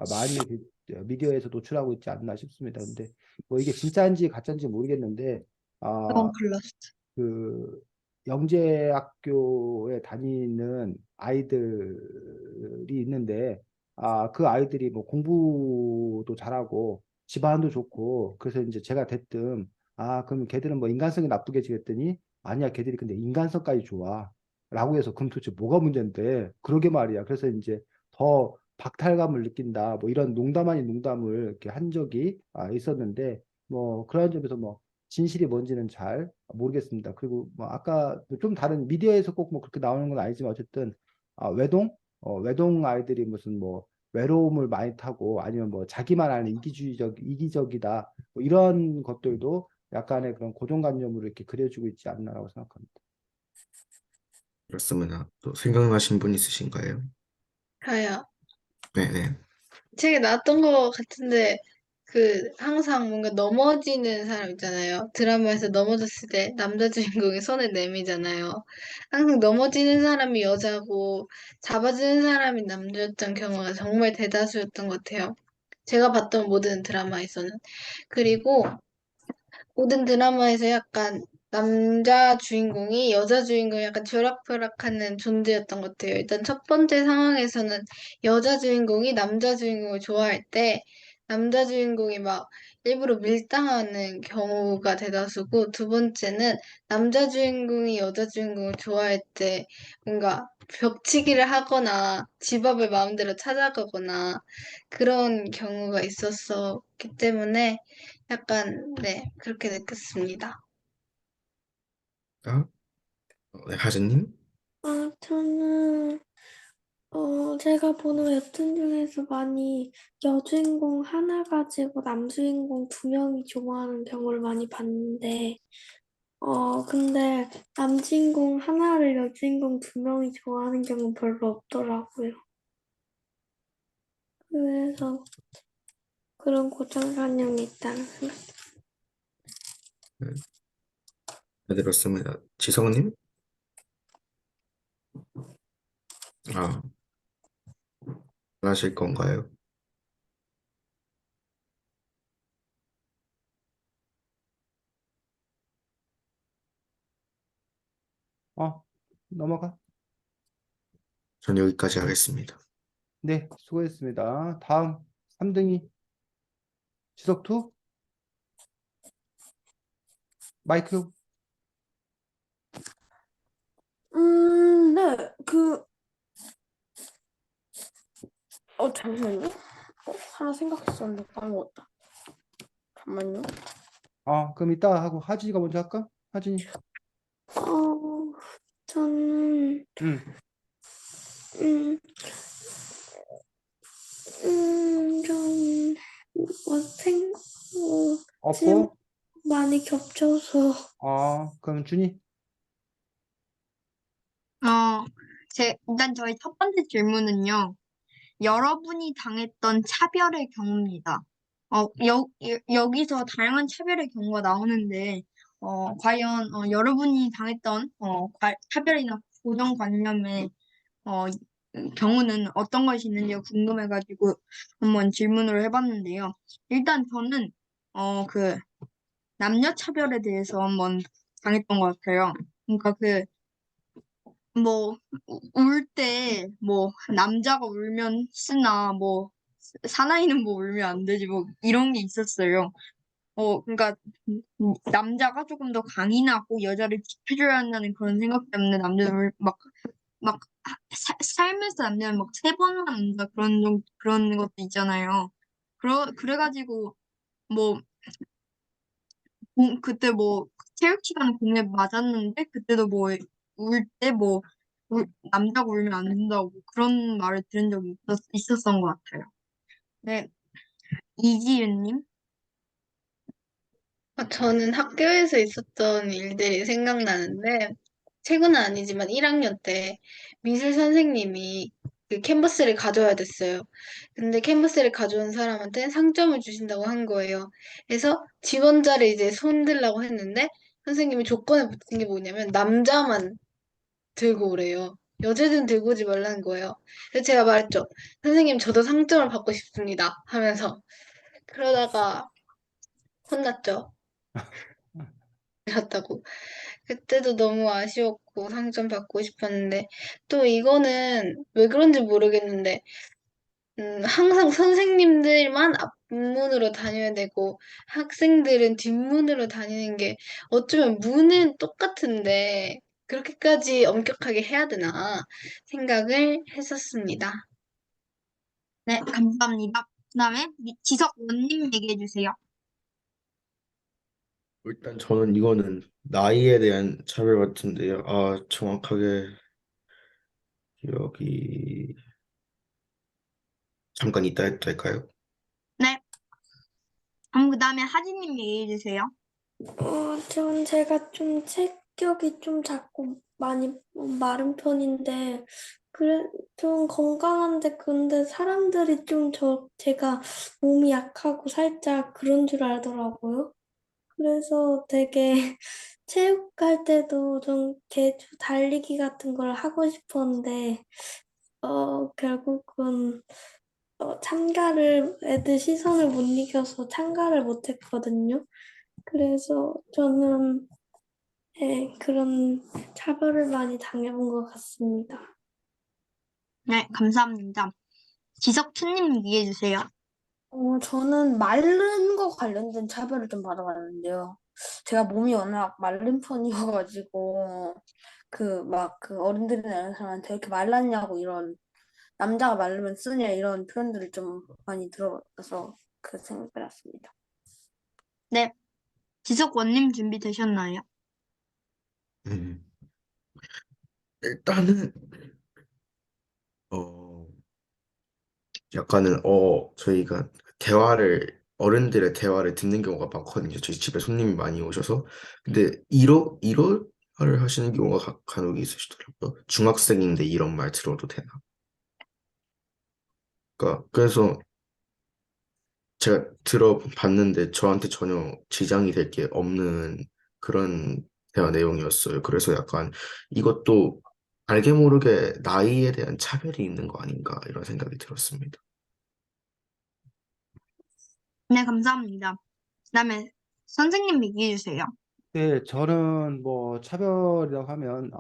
많이 미디어에서 노출하고 있지 않나 싶습니다. 근데, 뭐 이게 진짜인지 가짜인지 모르겠는데 그건 아, 글렀어. 그 영재학교에 다니는 아이들이 있는데 그 아이들이 뭐 공부도 잘하고 집안도 좋고 그래서 이제 제가 대뜸 그럼 걔들은 뭐 인간성이 나쁘게 했더니 아니야 걔들이 근데 인간성까지 좋아 라고 해서 그럼 도대체 뭐가 문제인데 그러게 말이야. 그래서 이제 더 박탈감을 느낀다 뭐 이런 농담 아닌 농담을 이렇게 한 적이 있었는데 뭐 그런 점에서 뭐 진실이 뭔지는 잘 모르겠습니다. 그리고 뭐 아까 좀 다른 미디어에서 꼭 뭐 그렇게 나오는 건 아니지만 어쨌든 외동 아이들이 무슨 뭐 외로움을 많이 타고 아니면 뭐 자기만 아는 이기적이다 뭐 이런 것들도 약간의 그런 고정관념으로 이렇게 그려주고 있지 않나라고 생각합니다. 그렇습니다. 또 생각나신 분 있으신가요? 저요. 네네. 책에 나왔던 것 같은데, 항상 뭔가 넘어지는 사람 있잖아요. 드라마에서 넘어졌을 때 남자 주인공이 손을 내미잖아요. 항상 넘어지는 사람이 여자고, 잡아주는 사람이 남자였던 경우가 정말 대다수였던 것 같아요. 제가 봤던 모든 드라마에서는. 그리고, 모든 드라마에서 약간 남자 주인공이 여자 주인공이 약간 쥐락펴락하는 존재였던 것 같아요. 일단 첫 번째 상황에서는 여자 주인공이 남자 주인공을 좋아할 때 남자 주인공이 막 일부러 밀당하는 경우가 대다수고 두 번째는 남자 주인공이 여자 주인공을 좋아할 때 뭔가 벽치기를 하거나 집 앞을 마음대로 찾아가거나 그런 경우가 있었었기 때문에 약간, 네, 그렇게 느꼈습니다. 아, 네, 하진님? 저는 제가 보는 웹툰 중에서 많이 여주인공 하나 가지고 남주인공 두 명이 좋아하는 경우를 많이 봤는데, 근데 남주인공 하나를 여주인공 두 명이 좋아하는 경우는 별로 없더라고요. 그래서 그런 고정관념이 있다는 생각. 네, 네, 들었습니다. 지성님? 아, 안 하실 건가요? 넘어가. 전 여기까지 하겠습니다. 네, 수고했습니다. 다음 3등이 지석투 마이크. 네, 잠시만요. 하나 생각했었는데 까먹었다. 잠깐만요. 그럼 이따 하고 하진이가 먼저 할까? 하진이. 어, 저는, 응. 음, 좀, 질문 없고. 많이 겹쳐서, 그럼 준이. 일단 저희 첫 번째 질문은요. 여러분이 당했던 차별의 경우입니다. 여기서 다양한 차별의 경우가 나오는데, 과연, 여러분이 당했던, 차별이나 고정관념의, 어, 경우는 어떤 것이 있는지 궁금해가지고 한번 질문을 해봤는데요. 일단 저는, 남녀 차별에 대해서 한번 당했던 것 같아요. 그러니까 뭐, 울 때, 뭐, 남자가 울면 쓰나, 뭐, 사나이는 뭐 울면 안 되지, 뭐, 이런 게 있었어요. 그러니까, 남자가 조금 더 강인하고 여자를 지켜줘야 한다는 그런 생각 때문에 남자를 살면서 남자는 막 세 번 한다, 그런 것도 있잖아요. 그래가지고, 뭐, 그때 뭐 체육 시간 공략 맞았는데 그때도 뭐 울 때 뭐 남자가 울면 안 된다고 그런 말을 들은 적이 있었던 것 같아요. 네, 이지윤님. 저는 학교에서 있었던 일들이 생각나는데, 최근은 아니지만 1학년 때 미술 선생님이 캔버스를 가져야 됐어요. 근데 캔버스를 가져온 사람한테 상점을 주신다고 한 거예요. 그래서 지원자를 이제 손들라고 했는데, 선생님이 조건에 붙인 게 뭐냐면, 남자만 들고 오래요. 여자들은 들고 오지 말라는 거예요. 그래서 제가 말했죠. 선생님, 저도 상점을 받고 싶습니다. 하면서. 그러다가 혼났죠. 갔다고. 그때도 너무 아쉬웠고 상점 받고 싶었는데 또 이거는 왜 그런지 모르겠는데 항상 선생님들만 앞문으로 다녀야 되고 학생들은 뒷문으로 다니는 게 어쩌면 문은 똑같은데 그렇게까지 엄격하게 해야 되나 생각을 했었습니다. 네, 감사합니다. 그다음에 지석원님 얘기해 주세요. 일단 저는 이거는 나이에 대한 차별 같은데요. 아, 정확하게 기억이 잠깐 이따 해도 될까요? 네, 그럼 그다음에 하진님 얘기해 주세요. 전 제가 좀 체격이 좀 작고 많이 마른 편인데, 그래, 좀 건강한데, 근데 사람들이 좀 제가 몸이 약하고 살짝 그런 줄 알더라고요. 그래서 되게 체육할 때도 좀 개주 달리기 같은 걸 하고 싶었는데, 결국은 애들 시선을 못 이겨서 참가를 못 했거든요. 그래서 저는 그런 차별을 많이 당해본 것 같습니다. 네, 감사합니다. 지석춘님 얘기해 주세요. 저는 마른 거 관련된 차별을 좀 받아봤는데요. 제가 몸이 워낙 마른 편이어가지고, 그 어른들이나 이런 사람한테 이렇게 말랐냐고 이런, 남자가 마르면 쓰냐 이런 표현들을 좀 많이 들어봐서 그 생각을 했습니다. 네, 지석원님 준비되셨나요? 음. 일단은 어 약간은 저희가 어른들의 대화를 듣는 경우가 많거든요. 저희 집에 손님이 많이 오셔서 근데 일어를 하시는 경우가 간혹 있으시더라고요. 중학생인데 이런 말 들어도 되나? 그러니까 그래서 제가 들어봤는데 저한테 전혀 지장이 될 게 없는 그런 대화 내용이었어요. 그래서 약간 이것도 알게 모르게 나이에 대한 차별이 있는 거 아닌가 이런 생각이 들었습니다. 네, 감사합니다. 그다음에 선생님 얘기해 주세요. 네, 저는 뭐 차별이라고 하면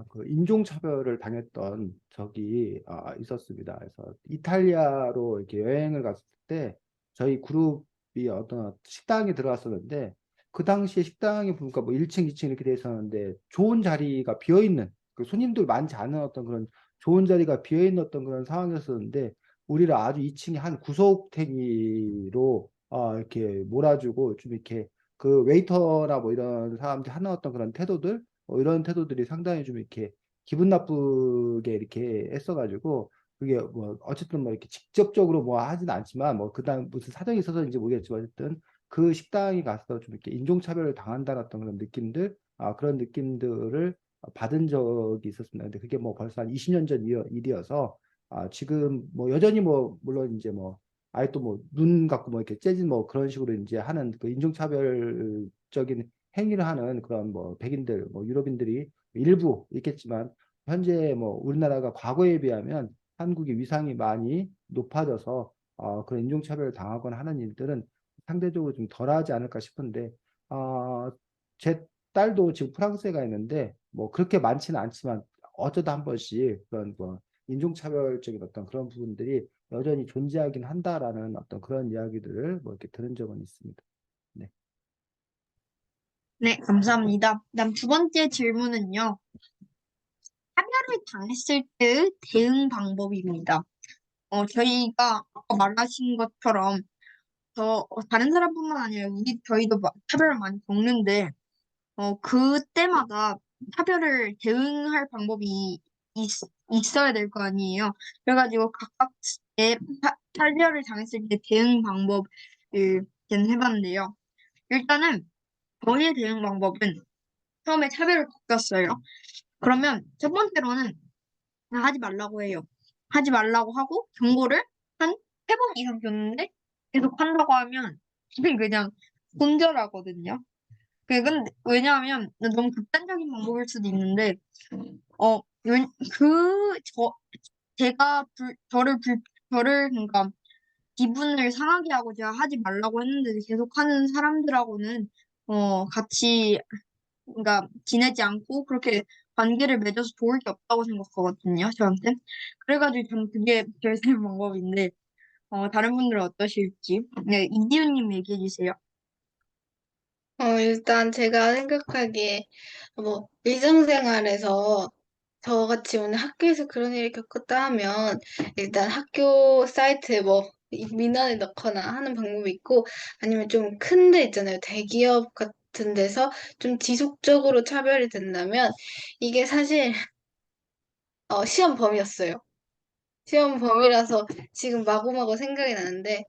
그 인종 차별을 당했던 적이 있었습니다. 그래서 이탈리아로 이렇게 여행을 갔을 때 저희 그룹이 어떤 식당에 들어갔었는데 그 당시에 식당이 보니까 뭐 1층, 2층 이렇게 돼 있었는데 좋은 자리가 비어 있는 그 손님들 많지 않은 어떤 그런 좋은 자리가 비어 있는 어떤 그런 상황이었었는데 우리를 아주 2층에 한 구석탱이로 이렇게 몰아주고 좀 이렇게 그 웨이터나 뭐 이런 사람들이 하는 어떤 그런 태도들, 이런 태도들이 상당히 좀 이렇게 기분 나쁘게 이렇게 했어가지고, 그게 뭐, 어쨌든 뭐 이렇게 직접적으로 뭐 하진 않지만, 뭐, 그다음 무슨 사정이 있어서인지 모르겠지만, 어쨌든 그 식당에 가서 좀 이렇게 인종차별을 당한다는 어떤 그런 느낌들, 그런 느낌들을 받은 적이 있었습니다. 근데 그게 뭐 벌써 한 20년 전 일이어서, 지금 뭐 여전히 뭐, 물론 이제 뭐, 아예 또 뭐 눈 갖고 뭐 이렇게 째진 뭐 그런 식으로 이제 하는 그 인종차별적인 행위를 하는 그런 뭐 백인들, 뭐 유럽인들이 일부 있겠지만 현재 뭐 우리나라가 과거에 비하면 한국의 위상이 많이 높아져서 그런 인종차별을 당하거나 하는 일들은 상대적으로 좀 덜하지 않을까 싶은데 제 딸도 지금 프랑스에 가 있는데 뭐 그렇게 많지는 않지만 어쩌다 한 번씩 그런 뭐 인종차별적인 어떤 그런 부분들이 여전히 존재하긴 한다라는 어떤 그런 이야기들을 뭐 이렇게 들은 적은 있습니다. 네. 네, 감사합니다. 그다음 두 번째 질문은요. 차별을 당했을 때의 대응 방법입니다. 저희가 아까 말하신 것처럼 다른 사람뿐만 아니라 저희도 차별을 많이 겪는데 그때마다 차별을 대응할 방법이 있, 있어야 될 거 아니에요. 그래가지고 각각 차별을 당했을 때 대응 방법을 해봤는데요. 일단은 저희의 대응 방법은 처음에 차별을 겪었어요. 그러면 첫 번째로는 그냥 하지 말라고 해요. 하지 말라고 하고 경고를 한 3번 이상 줬는데 계속 한다고 하면 저는 그냥 손절하거든요. 근데 왜냐하면 너무 극단적인 방법일 수도 있는데 어, 제가 저를 그러니까 기분을 상하게 하고 제가 하지 말라고 했는데 계속 하는 사람들하고는 같이 그러니까 지내지 않고 그렇게 관계를 맺어서 좋을 게 없다고 생각하거든요, 저한테. 그래가지고 저는 그게 제일 좋은 방법인데, 다른 분들은 어떠실지. 네, 이지훈님 얘기해 주세요. 일단 제가 생각하기에 뭐 일상생활에서 저같이 오늘 학교에서 그런 일을 겪었다 하면 일단 학교 사이트에 뭐 민원을 넣거나 하는 방법이 있고 아니면 좀 큰 데 있잖아요. 대기업 같은 데서 좀 지속적으로 차별이 된다면 이게 사실 시험 범위였어요. 시험 범위라서 지금 마구마구 생각이 나는데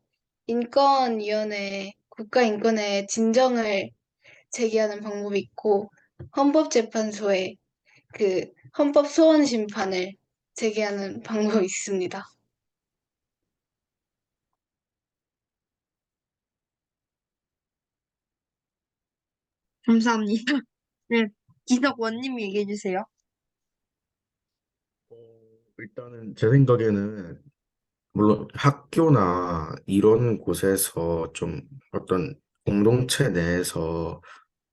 인권위원회 국가인권의 진정을 제기하는 방법이 있고 헌법재판소에 그 헌법 소원 심판을 제기하는 방법이 있습니다. 감사합니다. 네, 기석원님 얘기해 주세요. 어, 일단은 제 생각에는 물론 학교나 이런 곳에서 좀 어떤 공동체 내에서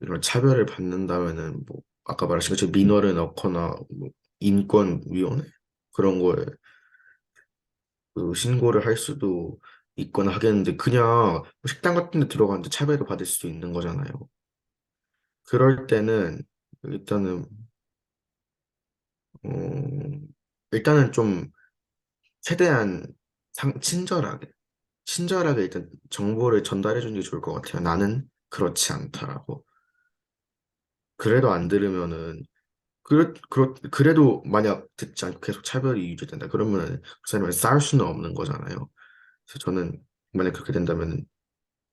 이런 차별을 받는다면은 뭐 아까 말하신 것처럼 민원을 넣거나 뭐 인권위원회 그런 거에 그 신고를 할 수도 있거나 하겠는데 그냥 뭐 식당 같은 데 들어가는데 차별을 받을 수도 있는 거잖아요. 그럴 때는 일단은 어, 일단은 좀 최대한 친절하게 일단 정보를 전달해 주는 게 좋을 것 같아요. 나는 그렇지 않다라고. 그래도 안 들으면은 그래도 만약 듣지 않고 계속 차별이 유지된다. 그러면은 그 사람을 싸울 수는 없는 거잖아요. 그래서 저는 만약 그렇게 된다면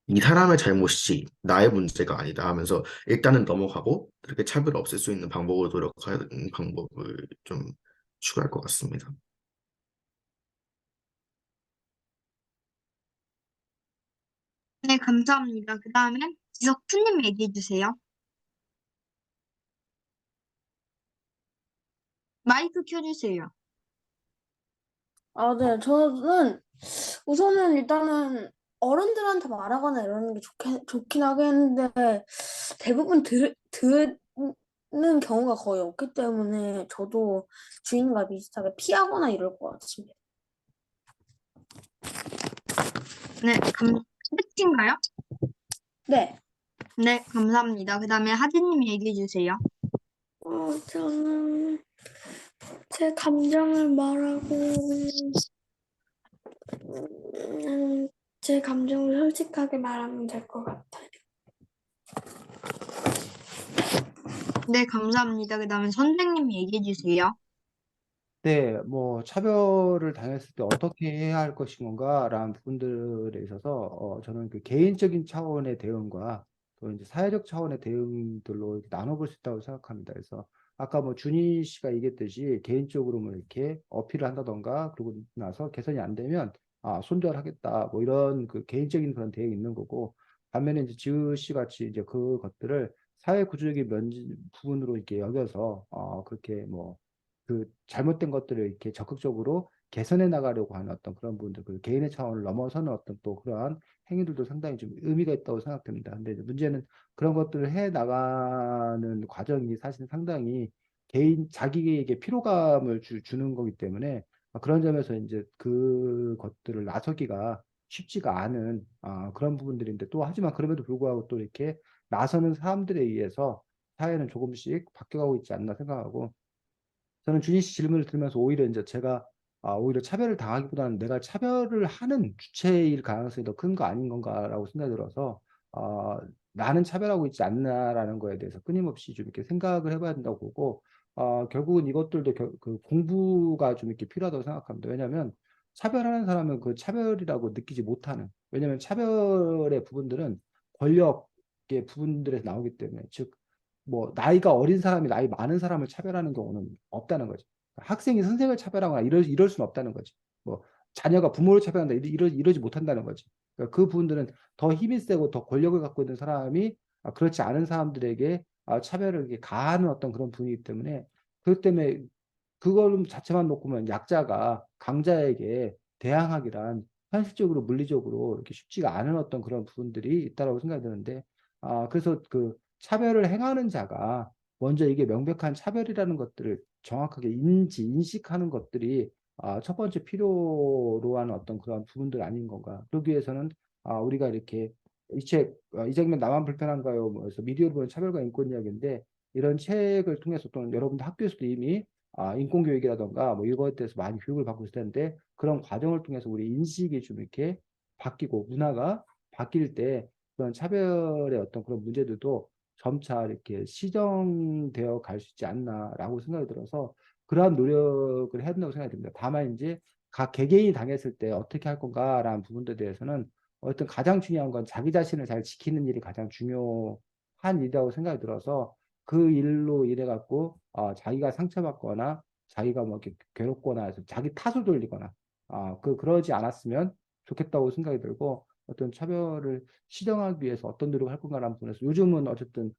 이 사람의 잘못이 나의 문제가 아니다 하면서 일단은 넘어가고 그렇게 차별을 없앨 수 있는 방법을 노력하는 방법을 좀 추구할 것 같습니다. 네, 감사합니다. 그 다음에 지석훈님 얘기해 주세요. 마이크 켜주세요. 아, 네. 저는 우선은 일단은 어른들한테 말하거나 이러는 게 좋긴 하겠는데 대부분 듣는 경우가 거의 없기 때문에 저도 주인과 비슷하게 피하거나 이럴 것 같습니다. 네, 끝인가요? 네. 네, 감사합니다. 그 다음에 하진님 얘기해 주세요. 저는 제 감정을 말하고, 제 감정을 솔직하게 말하면 될 것 같아요. 네, 감사합니다. 그 다음에 선생님 얘기해 주세요. 네, 뭐 차별을 당했을 때 어떻게 해야 할 것인가라는 부분들에 있어서 저는 그 개인적인 차원의 대응과 또 이제 사회적 차원의 대응들로 이렇게 나눠볼 수 있다고 생각합니다. 그래서 아까 뭐 준희 씨가 얘기했듯이 개인적으로 뭐 이렇게 어필을 한다던가 그러고 나서 개선이 안 되면 손절하겠다 뭐 이런 그 개인적인 그런 대응이 있는 거고 반면에 이제 지우 씨 같이 이제 그것들을 사회 구조적인 부분으로 이렇게 여겨서 그렇게 뭐 그 잘못된 것들을 이렇게 적극적으로 개선해 나가려고 하는 어떤 그런 부분들, 그 개인의 차원을 넘어서는 어떤 또 그러한 행위들도 상당히 좀 의미가 있다고 생각됩니다. 근데 이제 문제는 그런 것들을 해 나가는 과정이 사실 상당히 자기에게 피로감을 주는 거기 때문에 그런 점에서 이제 그것들을 나서기가 쉽지가 않은 그런 부분들인데 또 하지만 그럼에도 불구하고 또 이렇게 나서는 사람들에 의해서 사회는 조금씩 바뀌어가고 있지 않나 생각하고 저는 준희 씨 질문을 들으면서 오히려 이제 제가 오히려 차별을 당하기보다는 내가 차별을 하는 주체일 가능성이 더 큰 거 아닌 건가라고 생각이 들어서 아, 나는 차별하고 있지 않나라는 거에 대해서 끊임없이 좀 이렇게 생각을 해봐야 된다고 보고 결국은 이것들도 그 공부가 좀 이렇게 필요하다고 생각합니다. 왜냐하면 차별하는 사람은 그 차별이라고 느끼지 못하는 왜냐하면 차별의 부분들은 권력의 부분들에서 나오기 때문에 즉 뭐 나이가 어린 사람이 나이 많은 사람을 차별하는 경우는 없다는 거지. 학생이 선생을 차별하거나 이럴 수는 없다는 거지. 뭐 자녀가 부모를 차별한다 이러지 못한다는 거지. 그러니까 그 부분들은 더 힘이 세고 더 권력을 갖고 있는 사람이 그렇지 않은 사람들에게 차별을 이렇게 가하는 어떤 그런 분위기 때문에 그것 때문에 그걸 자체만 놓고 보면 약자가 강자에게 대항하기란 현실적으로 물리적으로 이렇게 쉽지가 않은 어떤 그런 부분들이 있다라고 생각이 드는데 그래서 그 차별을 행하는 자가 먼저 이게 명백한 차별이라는 것들을 정확하게 인식하는 것들이 첫 번째 필요로 하는 어떤 그런 부분들 아닌 건가. 그러기 위해서는 우리가 이렇게 이 책, 이 장면 나만 불편한가요? 뭐 그래서 미디어로 보는 차별과 인권 이야기인데 이런 책을 통해서 또는 여러분들 학교에서도 이미 인권 교육이라던가 뭐 이거에 대해서 많이 교육을 받고 있을 텐데 그런 과정을 통해서 우리 인식이 좀 이렇게 바뀌고 문화가 바뀔 때 그런 차별의 어떤 그런 문제들도 점차 이렇게 시정되어 갈 수 있지 않나라고 생각이 들어서 그러한 노력을 해야 된다고 생각이 듭니다. 다만 이제 각 개개인이 당했을 때 어떻게 할 건가라는 부분들에 대해서는 어떤 가장 중요한 건 자기 자신을 잘 지키는 일이 가장 중요한 일이라고 생각이 들어서 그 일로 인해 갖고 자기가 상처받거나 자기가 뭐 이렇게 괴롭거나 해서 자기 탓을 돌리거나 그러지 않았으면 좋겠다고 생각이 들고 어떤 차별을 시정하기 위해서 어떤 노력을 할 건가라는 부분에서 요즘은 어쨌든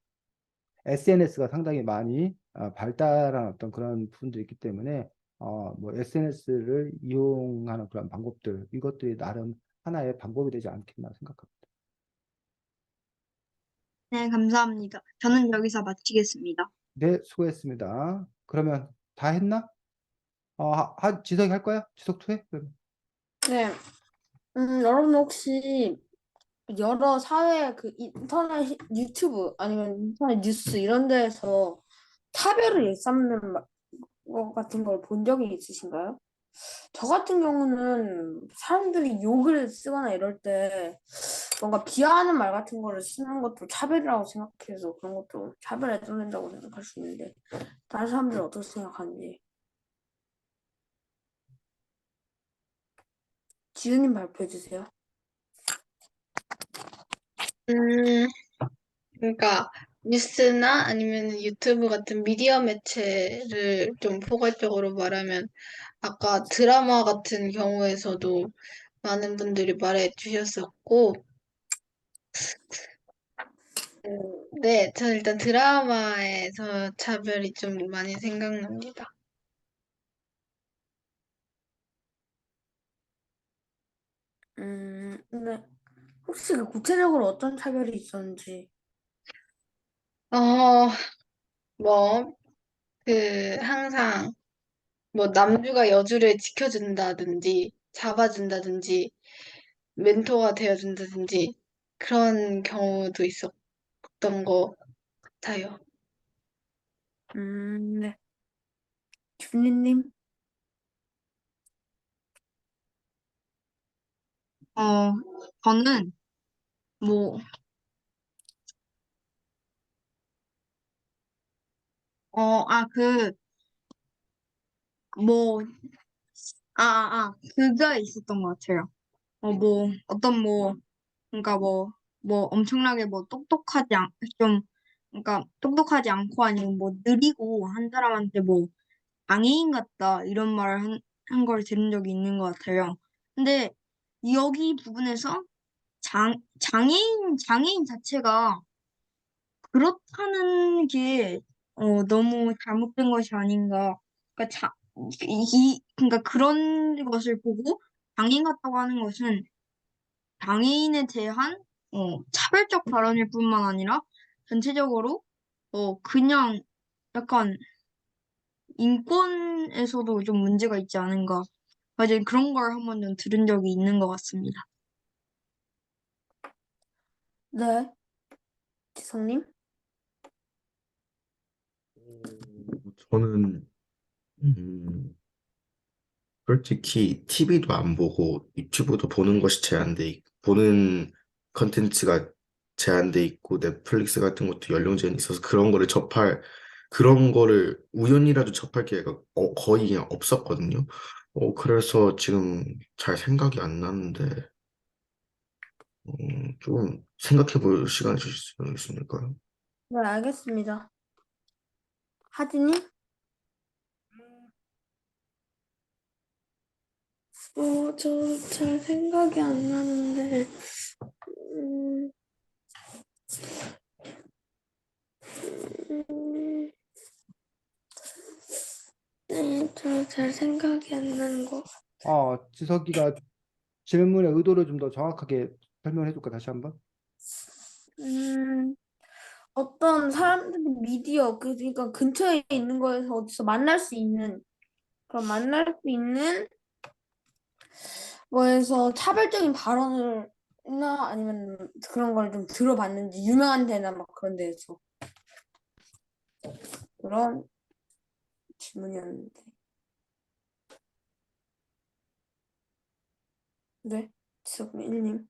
SNS가 상당히 많이 발달한 어떤 그런 부분들이 있기 때문에 뭐 SNS를 이용하는 그런 방법들 이것들이 나름 하나의 방법이 되지 않겠나 생각합니다. 네, 감사합니다. 저는 여기서 마치겠습니다. 네, 수고했습니다. 그러면 다 했나? 지석이 할 거야? 지석 투해? 그러면. 네. 여러분 혹시 여러 사회 그 인터넷 유튜브 아니면 인터넷 뉴스 이런 데에서 차별을 일삼는 것 같은 걸 본 적이 있으신가요? 저 같은 경우는 사람들이 욕을 쓰거나 이럴 때 뭔가 비하하는 말 같은 거를 쓰는 것도 차별이라고 생각해서 그런 것도 차별에 떠낸다고 생각할 수 있는데 다른 사람들은 어떻게 생각하는지 지은님 발표해 주세요. 음, 그러니까 뉴스나 아니면 유튜브 같은 미디어 매체를 좀 포괄적으로 말하면 아까 드라마 같은 경우에서도 많은 분들이 말해 주셨었고, 네, 저는 일단 드라마에서 차별이 좀 많이 생각납니다. 근데 혹시 그 구체적으로 어떤 차별이 있었는지 어, 뭐, 항상, 뭐, 남주가 여주를 지켜준다든지, 잡아준다든지, 멘토가 되어준다든지, 그런 경우도 있었던 것 같아요. 네. 준리님 어, 저는 뭐, 뭐, 그거 있었던 것 같아요. 어떤 그러니까 엄청나게 똑똑하지 그러니까 똑똑하지 않고 아니면 느리고 한 사람한테 장애인 같다 이런 말을 한 걸 들은 적이 있는 것 같아요. 근데 여기 부분에서 장애인 자체가 그렇다는 게 너무 잘못된 것이 아닌가. 그러니까 그러니까 그런 것을 보고 장애인 같다고 하는 것은 장애인에 대한 차별적 발언일 뿐만 아니라 전체적으로 그냥 약간 인권에서도 좀 문제가 있지 않은가. 맞아요. 그런 걸 한번 좀 들은 적이 있는 것 같습니다. 네. 지성님 저는 음, 솔직히 TV도 안 보고 유튜브도 보는 것이 보는 컨텐츠가 제한돼 있고 넷플릭스 같은 것도 연령 제한이 있어서 그런 거를 우연이라도 접할 기회가 거의 그냥 없었거든요. 그래서 지금 잘 생각이 안 나는데 좀 생각해 볼 시간 주실 수 있을까요? 네, 알겠습니다. 하진님 저 잘 생각이 안 나는데, 음, 음, 네, 저 잘 생각이 안 나는 거. 지석이가 질문의 의도를 좀 더 정확하게 설명해 줄까 다시 한번? 음, 어떤 사람들이 미디어, 그러니까 근처에 있는 거에서 어디서 만날 수 있는, 그런 만날 수 있는 거에서 차별적인 발언을 했나 아니면 그런 걸 좀 들어봤는지 유명한 데나 막 그런 데에서 그런 질문이었는데. 네, 지석민님.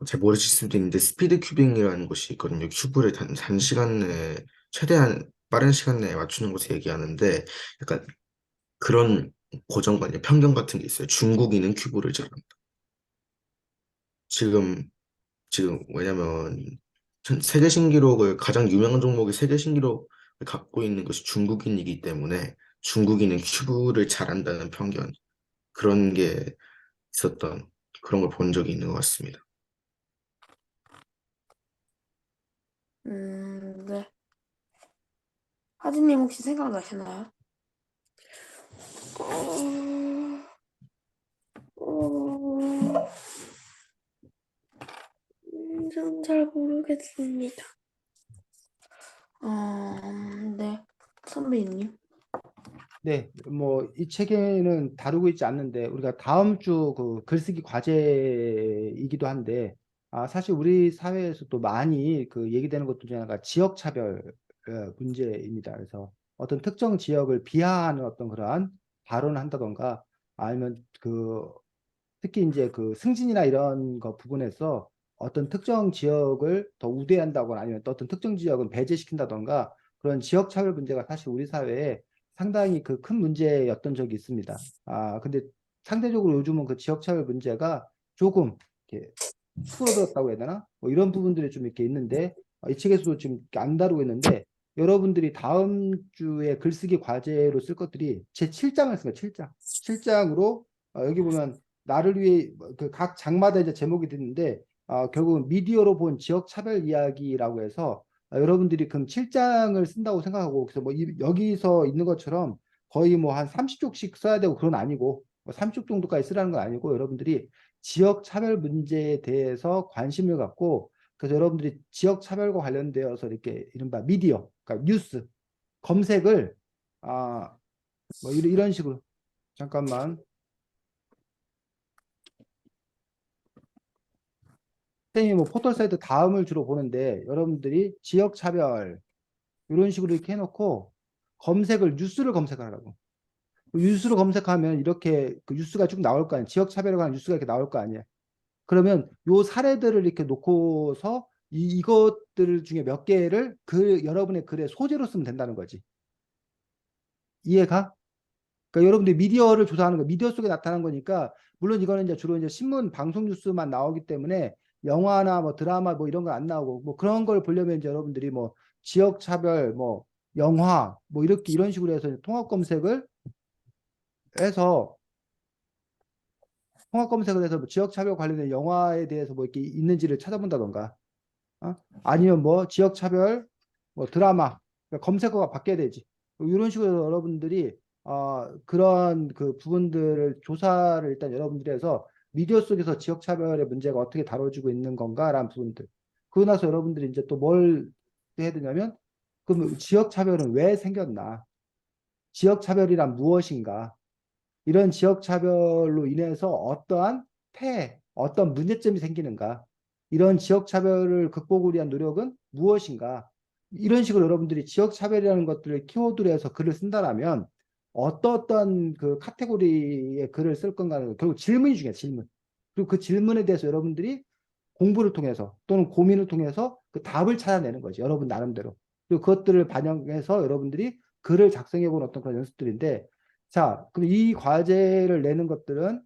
잘 모르실 수도 있는데 스피드 큐빙이라는 것이 있거든요. 큐브를 단시간 내에 최대한 빠른 시간 내에 맞추는 것을 얘기하는데 약간 그런 고정관념, 편견 같은 게 있어요. 중국인은 큐브를 잘한다. 지금 왜냐면 세계 신기록을 가장 유명한 종목의 세계 신기록을 갖고 있는 것이 중국인이기 때문에 중국인은 큐브를 잘한다는 편견 그런 게 있었던 그런 걸 본 적이 있는 것 같습니다. 네. 하진님 혹시 생각나시나요? 저는 잘 모르겠습니다. 네. 선배님. 네, 뭐 이 책에는 다루고 있지 않는데 우리가 다음 주 그 글쓰기 과제이기도 한데 사실 우리 사회에서도 많이 그 얘기되는 것들 중에 하나가 지역 차별 문제입니다. 그래서 어떤 특정 지역을 비하하는 어떤 그러한 발언을 한다던가 아니면 그 특히 이제 그 승진이나 이런 거 부분에서 어떤 특정 지역을 더 우대한다거나 아니면 또 어떤 특정 지역은 배제시킨다던가 그런 지역 차별 문제가 사실 우리 사회에 상당히 그 큰 문제였던 적이 있습니다. 근데 상대적으로 요즘은 그 지역 차별 문제가 조금 이렇게 수그러들었다고 해야 되나? 뭐 이런 부분들이 좀 이렇게 있는데 이 책에서도 지금 이렇게 안 다루고 있는데 여러분들이 다음 주에 글쓰기 과제로 쓸 것들이 제 7장을 씁니다. 7장. 7장으로 여기 보면 나를 위해 그 각 장마다 이제 제목이 있는데 결국은 미디어로 본 지역 차별 이야기라고 해서 여러분들이 그럼 7장을 쓴다고 생각하고 그래서 뭐 여기서 있는 것처럼 거의 뭐 한 30쪽씩 써야 되고 그건 아니고 뭐 30쪽 정도까지 쓰라는 건 아니고 여러분들이 지역 차별 문제에 대해서 관심을 갖고 그래서 여러분들이 지역 차별과 관련되어서 이렇게 이른바 미디어, 그러니까 뉴스 검색을 뭐 이런 식으로 잠깐만 선생님이 뭐 포털 사이트 다음을 주로 보는데 여러분들이 지역 차별 이런 식으로 이렇게 해놓고 검색을 뉴스를 검색하라고. 뉴스를 검색하면 이렇게 그 뉴스가 쭉 나올 거 아니야. 지역 차별에 관한 뉴스가 이렇게 나올 거 아니야. 그러면 요 사례들을 이렇게 놓고서 이것들 중에 몇 개를 여러분의 글의 소재로 쓰면 된다는 거지. 이해가? 그러니까 여러분들이 미디어를 조사하는 거, 미디어 속에 나타난 거니까, 물론 이거는 이제 주로 이제 신문, 방송 뉴스만 나오기 때문에 영화나 뭐 드라마 뭐 이런 거 안 나오고, 뭐 그런 걸 보려면 이제 여러분들이 뭐 지역 차별, 뭐 영화, 뭐 이렇게 이런 식으로 해서 통합 검색을 해서 뭐 지역 차별 관련된 영화에 대해서 뭐 이렇게 있는지를 찾아본다던가, 아니면 뭐 지역 차별, 뭐 드라마 그러니까 검색어가 바뀌어야 되지. 이런 식으로 여러분들이 그런 그 부분들을 조사를 일단 여러분들이 해서 미디어 속에서 지역 차별의 문제가 어떻게 다뤄지고 있는 건가라는 부분들. 그러고 나서 여러분들이 이제 또 뭘 해야 되냐면 그럼 지역 차별은 왜 생겼나? 지역 차별이란 무엇인가? 이런 지역 차별로 인해서 어떠한 어떤 문제점이 생기는가? 이런 지역 차별을 극복을 위한 노력은 무엇인가? 이런 식으로 여러분들이 지역 차별이라는 것들을 키워드로 해서 글을 쓴다라면 어떤 그 카테고리의 글을 쓸 건가는 결국 질문이 중요해요, 질문. 그리고 그 질문에 대해서 여러분들이 공부를 통해서 또는 고민을 통해서 그 답을 찾아내는 거지, 여러분 나름대로. 그리고 그것들을 반영해서 여러분들이 글을 작성해 본 어떤 그런 연습들인데 자, 그럼 이 과제를 내는 것들은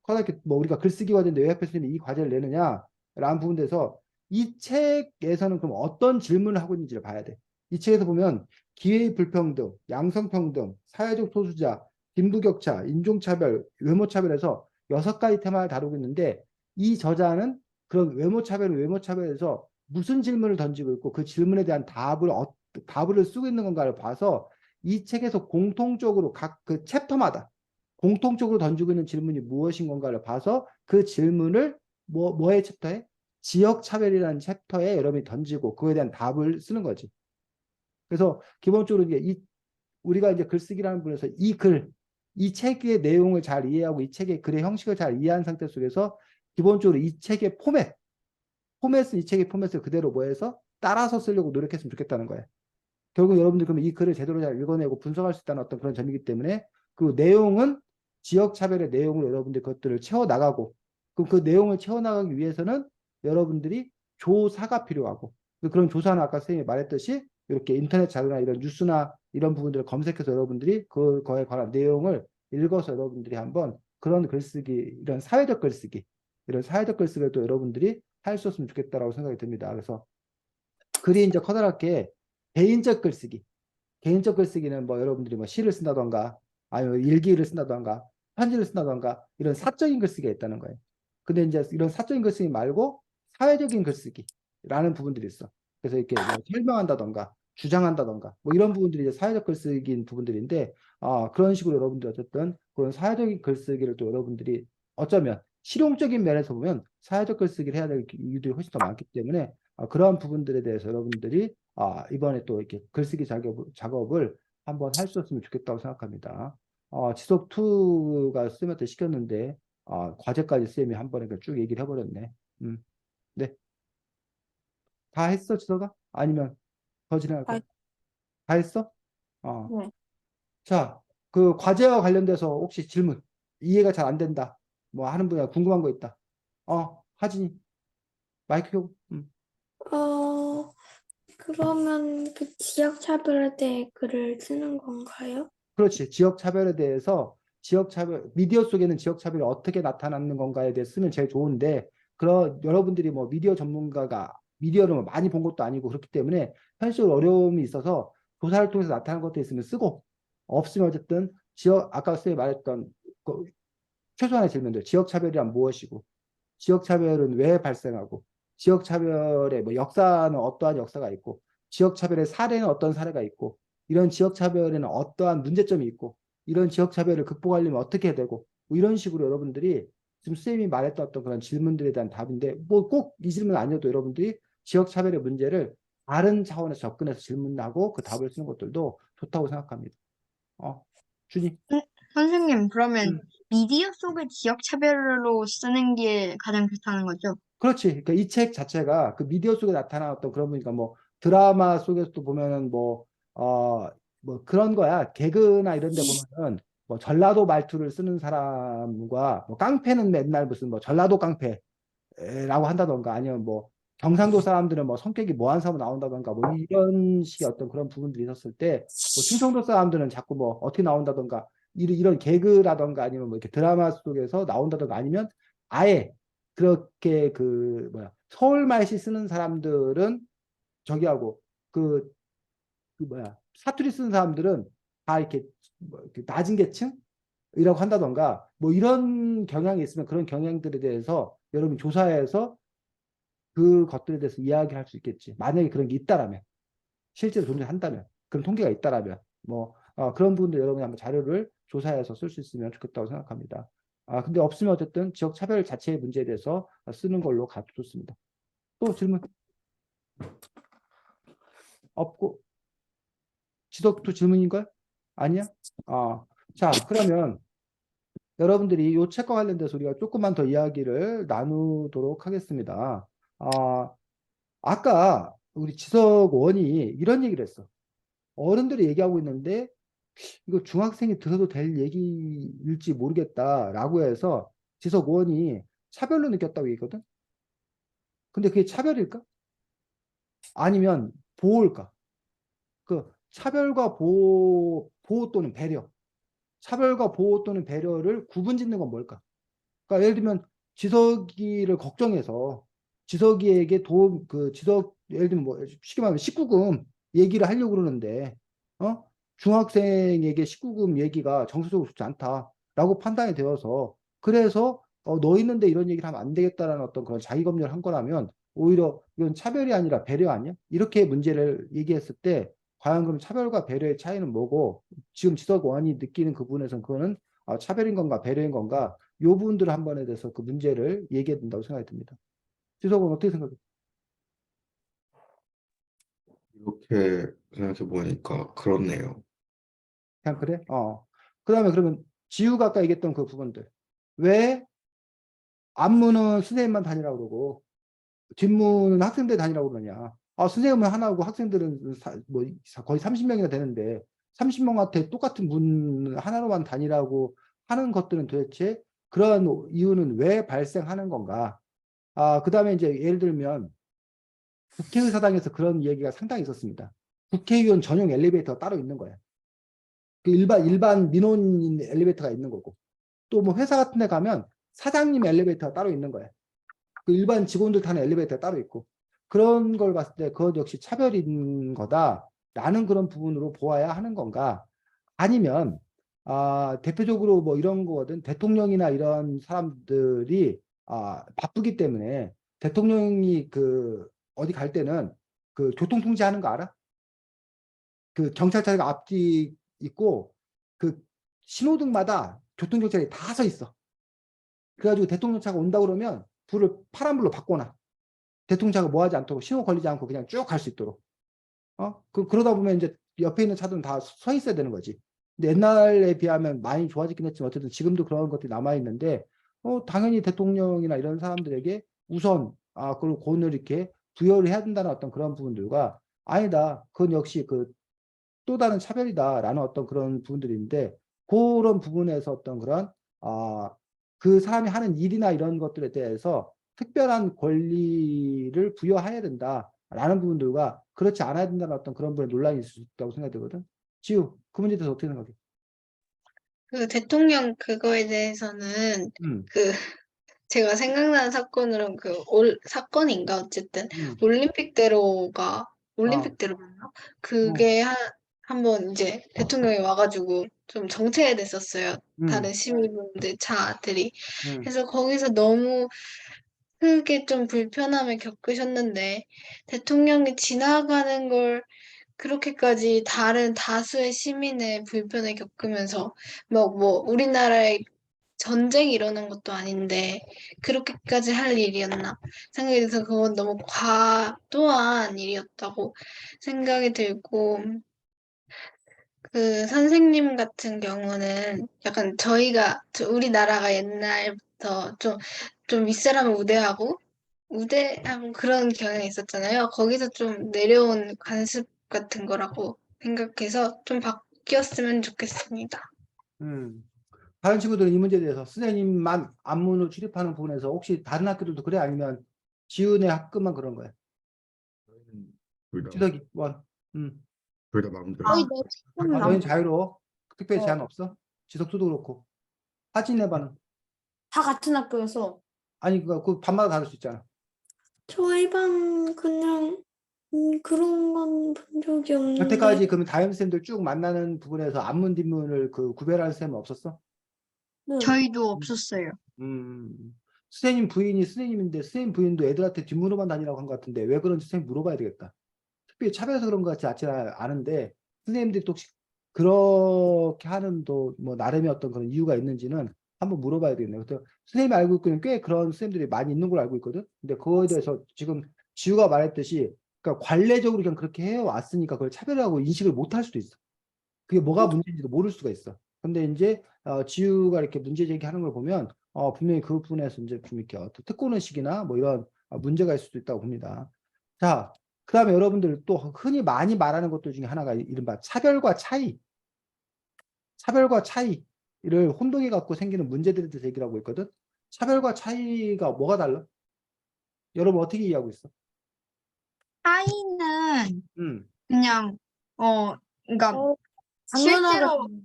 커다랗게 뭐 우리가 글쓰기 과제인데 왜 앞에서 이 과제를 내느냐라는 부분에서 이 책에서는 그럼 어떤 질문을 하고 있는지를 봐야 돼. 이 책에서 보면 기회의 불평등, 양성평등, 사회적 소수자, 빈부격차, 인종차별, 외모차별에서 6가지 테마를 다루고 있는데 이 저자는 그런 외모차별에서 무슨 질문을 던지고 있고 그 질문에 대한 답을 쓰고 있는 건가를 봐서 이 책에서 공통적으로 각 그 챕터마다 공통적으로 던지고 있는 질문이 무엇인 건가를 봐서 그 질문을 뭐의 챕터에 지역 차별이라는 챕터에 여러분이 던지고 그거에 대한 답을 쓰는 거지. 그래서 기본적으로 이제 우리가 이제 글쓰기라는 분에서 이 책의 내용을 잘 이해하고 이 책의 글의 형식을 잘 이해한 상태 속에서 기본적으로 이 책의 이 책의 포맷을 그대로 뭐해서 따라서 쓰려고 노력했으면 좋겠다는 거예요. 결국 여러분들 그러면 이 글을 제대로 잘 읽어내고 분석할 수 있다는 어떤 그런 점이기 때문에 그 내용은 지역 차별의 내용으로 여러분들 그것들을 채워나가고 그럼 그 내용을 채워나가기 위해서는 여러분들이 조사가 필요하고 그런 조사는 아까 선생님이 말했듯이 이렇게 인터넷 자료나 이런 뉴스나 이런 부분들을 검색해서 여러분들이 그거에 관한 내용을 읽어서 여러분들이 한번 그런 글쓰기 이런 사회적 글쓰기를 또 여러분들이 할 수 있으면 좋겠다라고 생각이 듭니다. 그래서 글이 이제 커다랗게 개인적 글쓰기는 뭐 여러분들이 뭐 시를 쓴다던가 아니면 일기를 쓴다던가 편지를 쓴다던가 이런 사적인 글쓰기가 있다는 거예요. 근데 이제 이런 사적인 글쓰기 말고 사회적인 글쓰기라는 부분들이 있어. 그래서 이렇게 뭐 설명한다던가 주장한다던가 뭐 이런 부분들이 이제 사회적 글쓰기인 부분들인데 그런 식으로 여러분들 어쨌든 그런 사회적인 글쓰기를 또 여러분들이 어쩌면 실용적인 면에서 보면 사회적 글쓰기를 해야 될 이유들이 훨씬 더 많기 때문에 그러한 부분들에 대해서 여러분들이 이번에 또 이렇게 글쓰기 작업을 한번 할 수 있으면 좋겠다고 생각합니다. 지속2가 쌤한테 시켰는데 과제까지 쌤이 한 번에 쭉 얘기를 해버렸네. 네. 다 했어, 지석아? 아니면 더 진행할 거야? 다 다 했어? 어. 네. 자, 그 과제와 관련돼서 혹시 질문, 이해가 잘 안 된다, 뭐 하는 분야 궁금한 거 있다. 하진이, 마이크 켜고. 어, 그러면 그 지역 차별에 대해 글을 쓰는 건가요? 그렇지. 지역 차별에 대해서 미디어 속에는 지역 차별이 어떻게 나타나는 건가에 대해 쓰면 제일 좋은데, 여러분들이 뭐 미디어 전문가가 미디어를 뭐 많이 본 것도 아니고 그렇기 때문에 현실적으로 어려움이 있어서 조사를 통해서 나타난 것도 있으면 쓰고, 없으면 어쨌든 아까 쌤이 말했던 그 최소한의 질문들, 지역 차별이란 무엇이고, 지역 차별은 왜 발생하고, 지역 차별의 뭐 역사는 어떠한 역사가 있고, 지역 차별의 사례는 어떤 사례가 있고, 이런 지역 차별에는 어떠한 문제점이 있고, 이런 지역 차별을 극복하려면 어떻게 해야 되고, 뭐 이런 식으로 여러분들이 지금 쌤이 말했던 어떤 그런 질문들에 대한 답인데, 뭐 꼭 이 질문 아니어도 여러분들이 지역 차별의 문제를 다른 차원에서 접근해서 질문하고 그 답을 쓰는 것들도 좋다고 생각합니다. 준이. 선생님, 그러면 음. 미디어 속의 지역 차별로 쓰는 게 가장 좋다는 거죠? 그렇지. 그러니까 이 책 자체가 그 미디어 속에 나타난 어떤 그런 거니까 뭐 드라마 속에서도 보면은 뭐 그런 거야. 개그나 이런 데 보면은 뭐 전라도 말투를 쓰는 사람과 뭐 깡패는 맨날 무슨 뭐 전라도 깡패라고 한다던가 아니면 뭐 경상도 사람들은 뭐 성격이 뭐한 사람 나온다던가 뭐 이런 식의 어떤 그런 부분들이 있었을 때 뭐 충청도 사람들은 자꾸 뭐 어떻게 나온다던가 이런 개그라던가 아니면 뭐 이렇게 드라마 속에서 나온다던가 아니면 아예 그렇게 서울말씨 쓰는 사람들은 저기하고 그 사투리 쓰는 사람들은 다 이렇게 뭐 이렇게 낮은 계층이라고 한다던가 뭐 이런 경향이 있으면 그런 경향들에 대해서 여러분 조사해서 그 것들에 대해서 이야기할 수 있겠지. 만약에 그런 게 있다라면 실제로 존재한다면 그런 통계가 있다라면 뭐 그런 부분들 여러분이 한번 자료를 조사해서 쓸 수 있으면 좋겠다고 생각합니다. 근데 없으면 어쨌든 지역 차별 자체의 문제에 대해서 쓰는 걸로 좋습니다. 또 질문 없고 지석도 질문인가요? 아니야? 자, 그러면 여러분들이 이 책과 관련돼서 우리가 조금만 더 이야기를 나누도록 하겠습니다. 아까 우리 지석 원이 이런 얘기를 했어. 어른들이 얘기하고 있는데 이거 중학생이 들어도 될 얘기일지 모르겠다라고 해서 지석 원이 차별로 느꼈다고 얘기거든. 근데 그게 차별일까? 아니면 보호일까? 그 차별과 보호 또는 배려. 차별과 보호 또는 배려를 구분짓는 건 뭘까? 그러니까 예를 들면 지석이를 걱정해서 지석이에게 예를 들면 뭐 쉽게 말하면 19금 얘기를 하려고 그러는데 중학생에게 19금 얘기가 정서적으로 좋지 않다라고 판단이 되어서 그래서 너 있는데 이런 얘기를 하면 안 되겠다라는 어떤 그런 자기 검열을 한 거라면 오히려 이건 차별이 아니라 배려 아니야? 이렇게 문제를 얘기했을 때 과연 그럼 차별과 배려의 차이는 뭐고 지금 지석 원이 느끼는 그 부분에서는 그거는 차별인 건가 배려인 건가 요 부분들을 한 번에 대해서 그 문제를 얘기해야 된다고 생각이 듭니다. 지석은 어떻게 생각해? 이렇게 생각해 보니까 그렇네요. 그냥 그래? 그다음에 그러면 지우가 아까 얘기했던 그 부분들. 왜 앞문은 선생님만 다니라고 그러고 뒷문은 학생들 다니라고 그러냐? 선생님은 하나고 학생들은 거의 30명이나 되는데 30명한테 똑같은 문 하나로만 다니라고 하는 것들은 도대체 그런 이유는 왜 발생하는 건가? 그다음에 이제 예를 들면 국회의사당에서 그런 얘기가 상당히 있었습니다. 국회의원 전용 엘리베이터가 따로 있는 거야. 그 일반 민원 엘리베이터가 있는 거고. 또 뭐 회사 같은 데 가면 사장님 엘리베이터가 따로 있는 거야. 그 일반 직원들 타는 엘리베이터가 따로 있고. 그런 걸 봤을 때 그것 역시 차별인 거다라는 그런 부분으로 보아야 하는 건가? 아니면 대표적으로 뭐 이런 거거든. 대통령이나 이런 사람들이 바쁘기 때문에 대통령이 그 어디 갈 때는 그 교통 통제하는 거 알아? 그 경찰차가 앞뒤 있고 그 신호등마다 교통경찰이 다 서 있어. 그래가지고 대통령차가 온다 그러면 불을 파란불로 바꿔놔. 대통령차가 뭐 하지 않도록 신호 걸리지 않고 그냥 쭉 갈 수 있도록. 그러다 보면 이제 옆에 있는 차들은 다 서 있어야 되는 거지. 근데 옛날에 비하면 많이 좋아지긴 했지만 어쨌든 지금도 그런 것들이 남아 있는데 당연히 대통령이나 이런 사람들에게 우선 그리고 권을 이렇게 부여를 해야 된다는 어떤 그런 부분들과 아니다. 그건 역시 그 또 다른 차별이다라는 어떤 그런 부분들인데 그런 부분에서 어떤 그런 그 사람이 하는 일이나 이런 것들에 대해서 특별한 권리를 부여해야 된다라는 부분들과 그렇지 않아야 된다는 어떤 그런 부분에 논란이 있을 수 있다고 생각되거든. 지우, 그 문제에 대해서 어떻게 생각해? 그 대통령 그거에 대해서는 음, 그 제가 생각나는 사건으로는 사건인가 어쨌든 음, 아, 올림픽대로가 맞나? 어, 그게 한번 이제 대통령이 와가지고 좀 정체가 됐었어요. 다른 음, 시민분들 차들이. 음, 그래서 거기서 너무 크게 좀 불편함을 겪으셨는데 대통령이 지나가는 걸 그렇게까지 다른 다수의 시민의 불편을 겪으면서 뭐 우리나라에 전쟁이 일어난 것도 아닌데 그렇게까지 할 일이었나 생각이 들어서 그건 너무 과도한 일이었다고 생각이 들고 그 선생님 같은 경우는 약간 우리나라가 옛날부터 좀 윗사람을 우대하고 그런 경향이 있었잖아요. 거기서 좀 내려온 관습 같은 거라고 생각해서 좀 바뀌었으면 좋겠습니다. 음. 다른 친구들은 이 문제에 대해서 선생님만 안문을 출입하는 부분에서 혹시 다른 학교들도 그래? 아니면 지은의 학교만 그런 거야? 저희는 둘다 지석이, 원. 음. 둘 다 마음대로 거의 아, 내 너희는 자유로워? 특별히 어, 제한 없어? 지석수도 그렇고. 하진의 반은? 다 같은 학교여서 아니, 그 반마다 다를 수 있잖아. 저희 반 그냥 그런 건 본 적이 없는데 여태까지 그러면 담임쌤들 쭉 만나는 부분에서 앞문, 뒷문을 그 구별하는 쌤은 없었어? 네. 저희도 음, 없었어요. 선생님 부인이 선생님인데 선생님 부인도 애들한테 뒷문으로만 다니라고 한 것 같은데 왜 그런지 선생님 물어봐야 되겠다. 특별히 차별해서 그런 것 같지 않은데 선생님들이 또 혹시 그렇게 하는 또 뭐 나름의 어떤 그런 이유가 있는지는 한번 물어봐야 되겠네요. 그래서 선생님이 알고 있기는 꽤 그런 선생님들이 많이 있는 걸로 알고 있거든. 근데 그거에 대해서 지금 지우가 말했듯이 그러니까 관례적으로 그냥 그렇게 해왔으니까 그걸 차별하고 인식을 못 할 수도 있어. 그게 뭐가 문제인지도 모를 수가 있어. 근데 이제 지우가 이렇게 문제 제기하는 걸 보면 분명히 그 부분에서 이제 좀 이렇게 특권의식이나 뭐 이런 문제가 있을 수도 있다고 봅니다. 자, 그다음에 여러분들 또 흔히 많이 말하는 것들 중에 하나가 이른바 차별과 차이를 혼동해 갖고 생기는 문제들에 대해서 얘기를 하고 있거든. 차별과 차이가 뭐가 달라? 여러분 어떻게 이해하고 있어? 차이는 음, 그냥 그러니까 당연하게 실제로 비교하는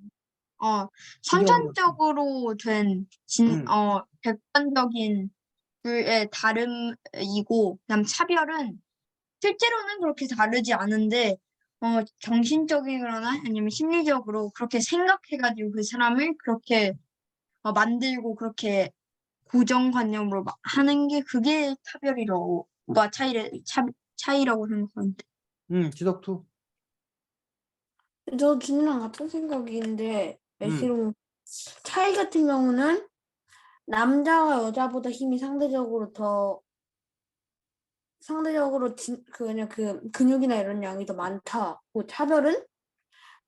거. 선천적으로 된 음, 객관적인 의 다름이고 그다음 차별은 실제로는 그렇게 다르지 않은데 정신적이거나 아니면 심리적으로 그렇게 생각해가지고 그 사람을 그렇게 만들고 그렇게 고정관념으로 하는 게 그게 차이라고 생각하는데. 지덕투. 저 준이랑 같은 생각인데 음, 애시로 차이 같은 경우는 남자가 여자보다 힘이 상대적으로 더 상대적으로 그냥 근육이나 이런 양이 더 많다. 뭐 차별은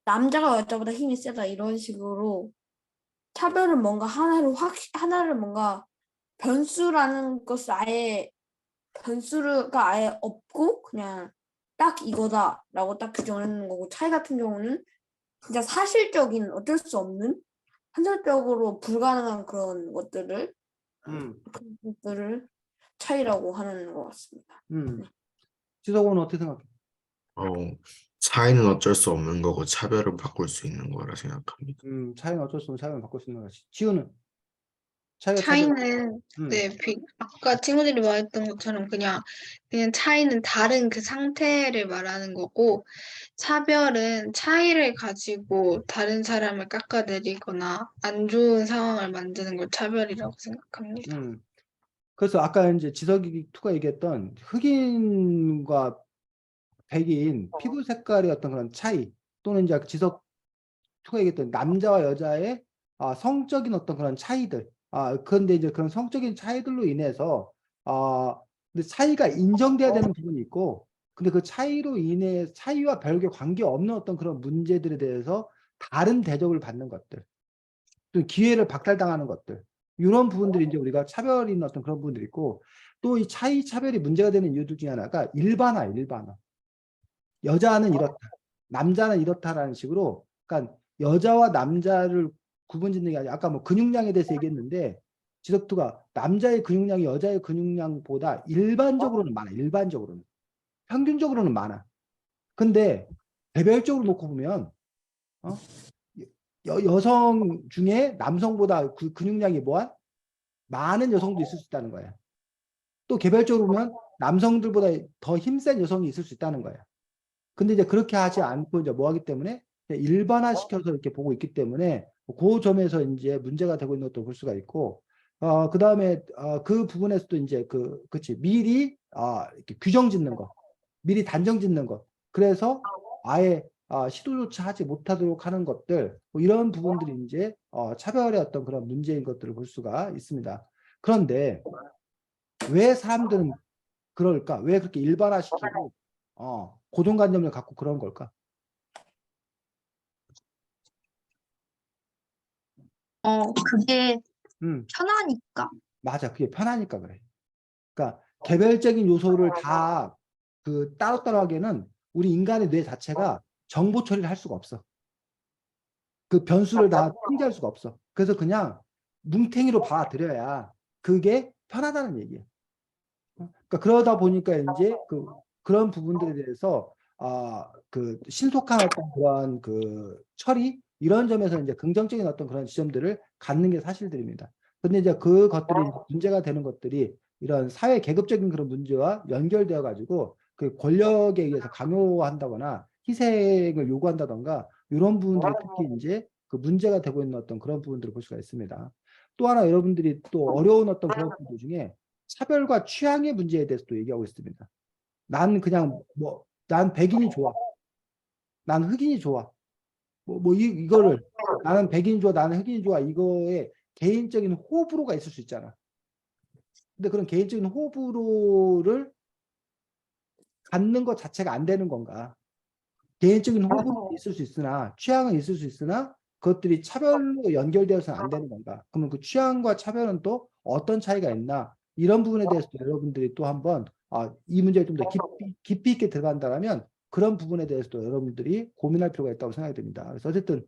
남자가 여자보다 힘이 세다 이런 식으로 차별은 뭔가 하나를 뭔가 변수라는 것을 아예 변수가 아예 없고 그냥 딱 이거다라고 딱 규정을 해놓는 거고 차이 같은 경우는 진짜 사실적인 어쩔 수 없는 현실적으로 불가능한 그런 것들을 음, 차이라고 하는 것 같습니다. 지석원은 어떻게 생각해? 어, 차이는 어쩔 수 없는 거고 차별은 바꿀 수 있는 거라 생각합니다. 차이는 어쩔 수 없는 차이는 바꿀 수 있는 거지. 지우는 차이가 차별. 차이는 음, 네, 아까 친구들이 말했던 것처럼 그냥 차이는 다른 그 상태를 말하는 거고 차별은 차이를 가지고 다른 사람을 깎아내리거나 안 좋은 상황을 만드는 걸 차별이라고 생각합니다. 그래서 아까 이제 지석이 투가 얘기했던 흑인과 백인 피부 색깔의 어떤 그런 차이 또는 이제 지석 투가 얘기했던 남자와 여자의 성적인 어떤 그런 차이들. 그런데 이제 그런 성적인 차이들로 인해서 근데 차이가 인정돼야 되는 부분이 있고, 근데 그 차이로 인해 차이와 별개 관계 없는 어떤 그런 문제들에 대해서 다른 대접을 받는 것들, 또 기회를 박탈당하는 것들, 이런 부분들이 이제 우리가 차별이 있는 어떤 그런 부분들이 있고, 또 이 차별이 문제가 되는 이유들 중에 하나가 일반화. 여자는 이렇다, 남자는 이렇다라는 식으로, 그러니까 여자와 남자를 구분짓는 게 아니라 아까 뭐 근육량에 대해서 얘기했는데 지석투가 남자의 근육량이 여자의 근육량보다 일반적으로는 많아. 일반적으로는. 평균적으로는 많아. 근데 개별적으로 놓고 보면 여성 중에 남성보다 근육량이 많은 여성도 있을 수 있다는 거야. 또 개별적으로 보면 남성들보다 더 힘센 여성이 있을 수 있다는 거야. 근데 이제 그렇게 하지 않고 이제 뭐 하기 때문에 일반화시켜서 이렇게 보고 있기 때문에 그 점에서 이제 문제가 되고 있는 것도 볼 수가 있고, 그 다음에 그 부분에서도 이제 그치 미리 이렇게 규정 짓는 거, 미리 단정 짓는 것, 그래서 아예 시도조차 하지 못하도록 하는 것들, 뭐 이런 부분들이 이제 차별의 어떤 그런 문제인 것들을 볼 수가 있습니다. 그런데 왜 사람들은 그럴까? 왜 그렇게 일반화시키고 고정관념을 갖고 그런 걸까? 그게 음, 편하니까. 맞아. 그게 편하니까 그래. 그러니까 개별적인 요소를 다 따로따로 하기에는 우리 인간의 뇌 자체가 정보 처리를 할 수가 없어. 그 변수를 다 통제할 수가 없어. 그래서 그냥 뭉탱이로 받아들여야 그게 편하다는 얘기야. 그러니까 그러다 보니까 이제 그런 부분들에 대해서 신속한 어떤 그런 처리 이런 점에서 이제 긍정적인 어떤 그런 지점들을 갖는 게 사실들입니다. 근데 이제 그것들이 이제 문제가 되는 것들이 이런 사회 계급적인 그런 문제와 연결되어 가지고 그 권력에 의해서 강요한다거나 희생을 요구한다던가 이런 부분들이 특히 이제 그 문제가 되고 있는 어떤 그런 부분들을 볼 수가 있습니다. 또 하나 여러분들이 또 어려운 어떤 그런 부분들 중에 차별과 취향의 문제에 대해서도 얘기하고 있습니다. 난 그냥 난 백인이 좋아. 난 흑인이 좋아. 이거를 나는 백인이 좋아. 나는 흑인이 좋아. 이거에 개인적인 호불호가 있을 수 있잖아. 근데 그런 개인적인 호불호를 갖는 것 자체가 안 되는 건가? 개인적인 호불호는 있을 수 있으나 취향은 있을 수 있으나 그것들이 차별로 연결되어서는 안 되는 건가? 그러면 그 취향과 차별은 또 어떤 차이가 있나? 이런 부분에 대해서 여러분들이 또 한번 이 문제에 좀 더 깊이 있게 들어간다면 그런 부분에 대해서도 여러분들이 고민할 필요가 있다고 생각이 듭니다. 그래서 어쨌든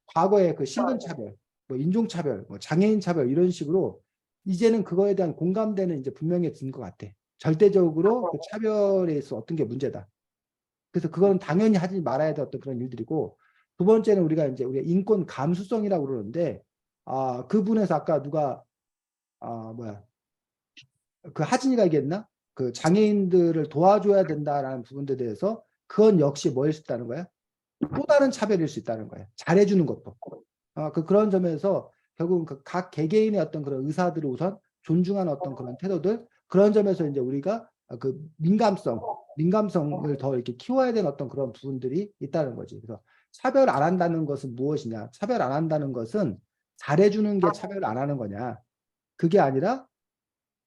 과거에 신분 차별, 뭐 인종 차별, 뭐 장애인 차별 이런 식으로 이제는 그거에 대한 공감대는 이제 분명히 든 것 같아. 절대적으로 그 차별에 있어 어떤 게 문제다. 그래서 그건 당연히 하지 말아야 될 어떤 그런 일들이고, 두 번째는 우리가 인권 감수성이라고 그러는데, 그 부분에서 아까 누가, 하진이가 얘기했나? 그 장애인들을 도와줘야 된다라는 부분에 대해서 그건 역시 뭐일 수 있다는 거야? 또 다른 차별일 수 있다는 거야. 잘해주는 것도. 그런 점에서 결국 각 개개인의 어떤 그런 의사들을 우선 존중하는 어떤 그런 태도들, 그런 점에서 이제 우리가 민감성을 더 이렇게 키워야 되는 어떤 그런 부분들이 있다는 거지. 그래서 차별 안 한다는 것은 무엇이냐? 차별 안 한다는 것은 잘해주는 게 차별 안 하는 거냐? 그게 아니라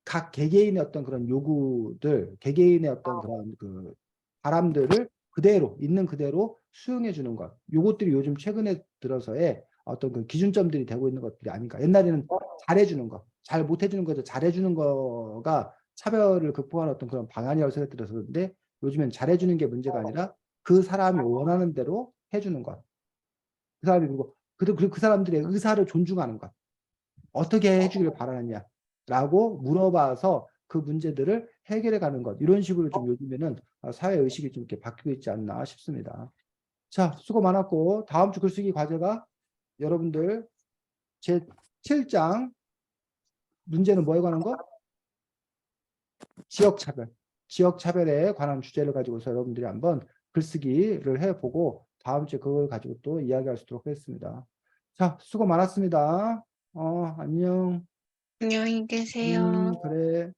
각 개개인의 어떤 그런 요구들, 개개인의 어떤 그런 그 바람들을 그대로 있는 그대로 수용해 주는 것. 요것들이 요즘 최근에 들어서의 어떤 그 기준점들이 되고 있는 것들이 아닌가. 옛날에는 잘해 주는 거, 잘 못해 주는 거죠. 잘해 주는 거가 차별을 극복하는 어떤 그런 방안이라고 생각이 들었었는데 요즘엔 잘해 주는 게 문제가 아니라 그 사람이 원하는 대로 해 주는 것. 그 사람이 그리고 그 사람들의 의사를 존중하는 것. 어떻게 해주길 바라느냐라고 물어봐서 그 문제들을 해결해 가는 것. 이런 식으로 좀 요즘에는 사회 의식이 좀 이렇게 바뀌고 있지 않나 싶습니다. 자, 수고 많았고 다음 주 글쓰기 과제가 여러분들 제 7장 문제는 뭐에 관한 거? 지역차별. 지역차별에 관한 주제를 가지고서 여러분들이 한번 글쓰기를 해보고 다음 주에 그걸 가지고 또 이야기할 수 있도록 하겠습니다. 자, 수고 많았습니다. 안녕. 안녕히 계세요. 그래.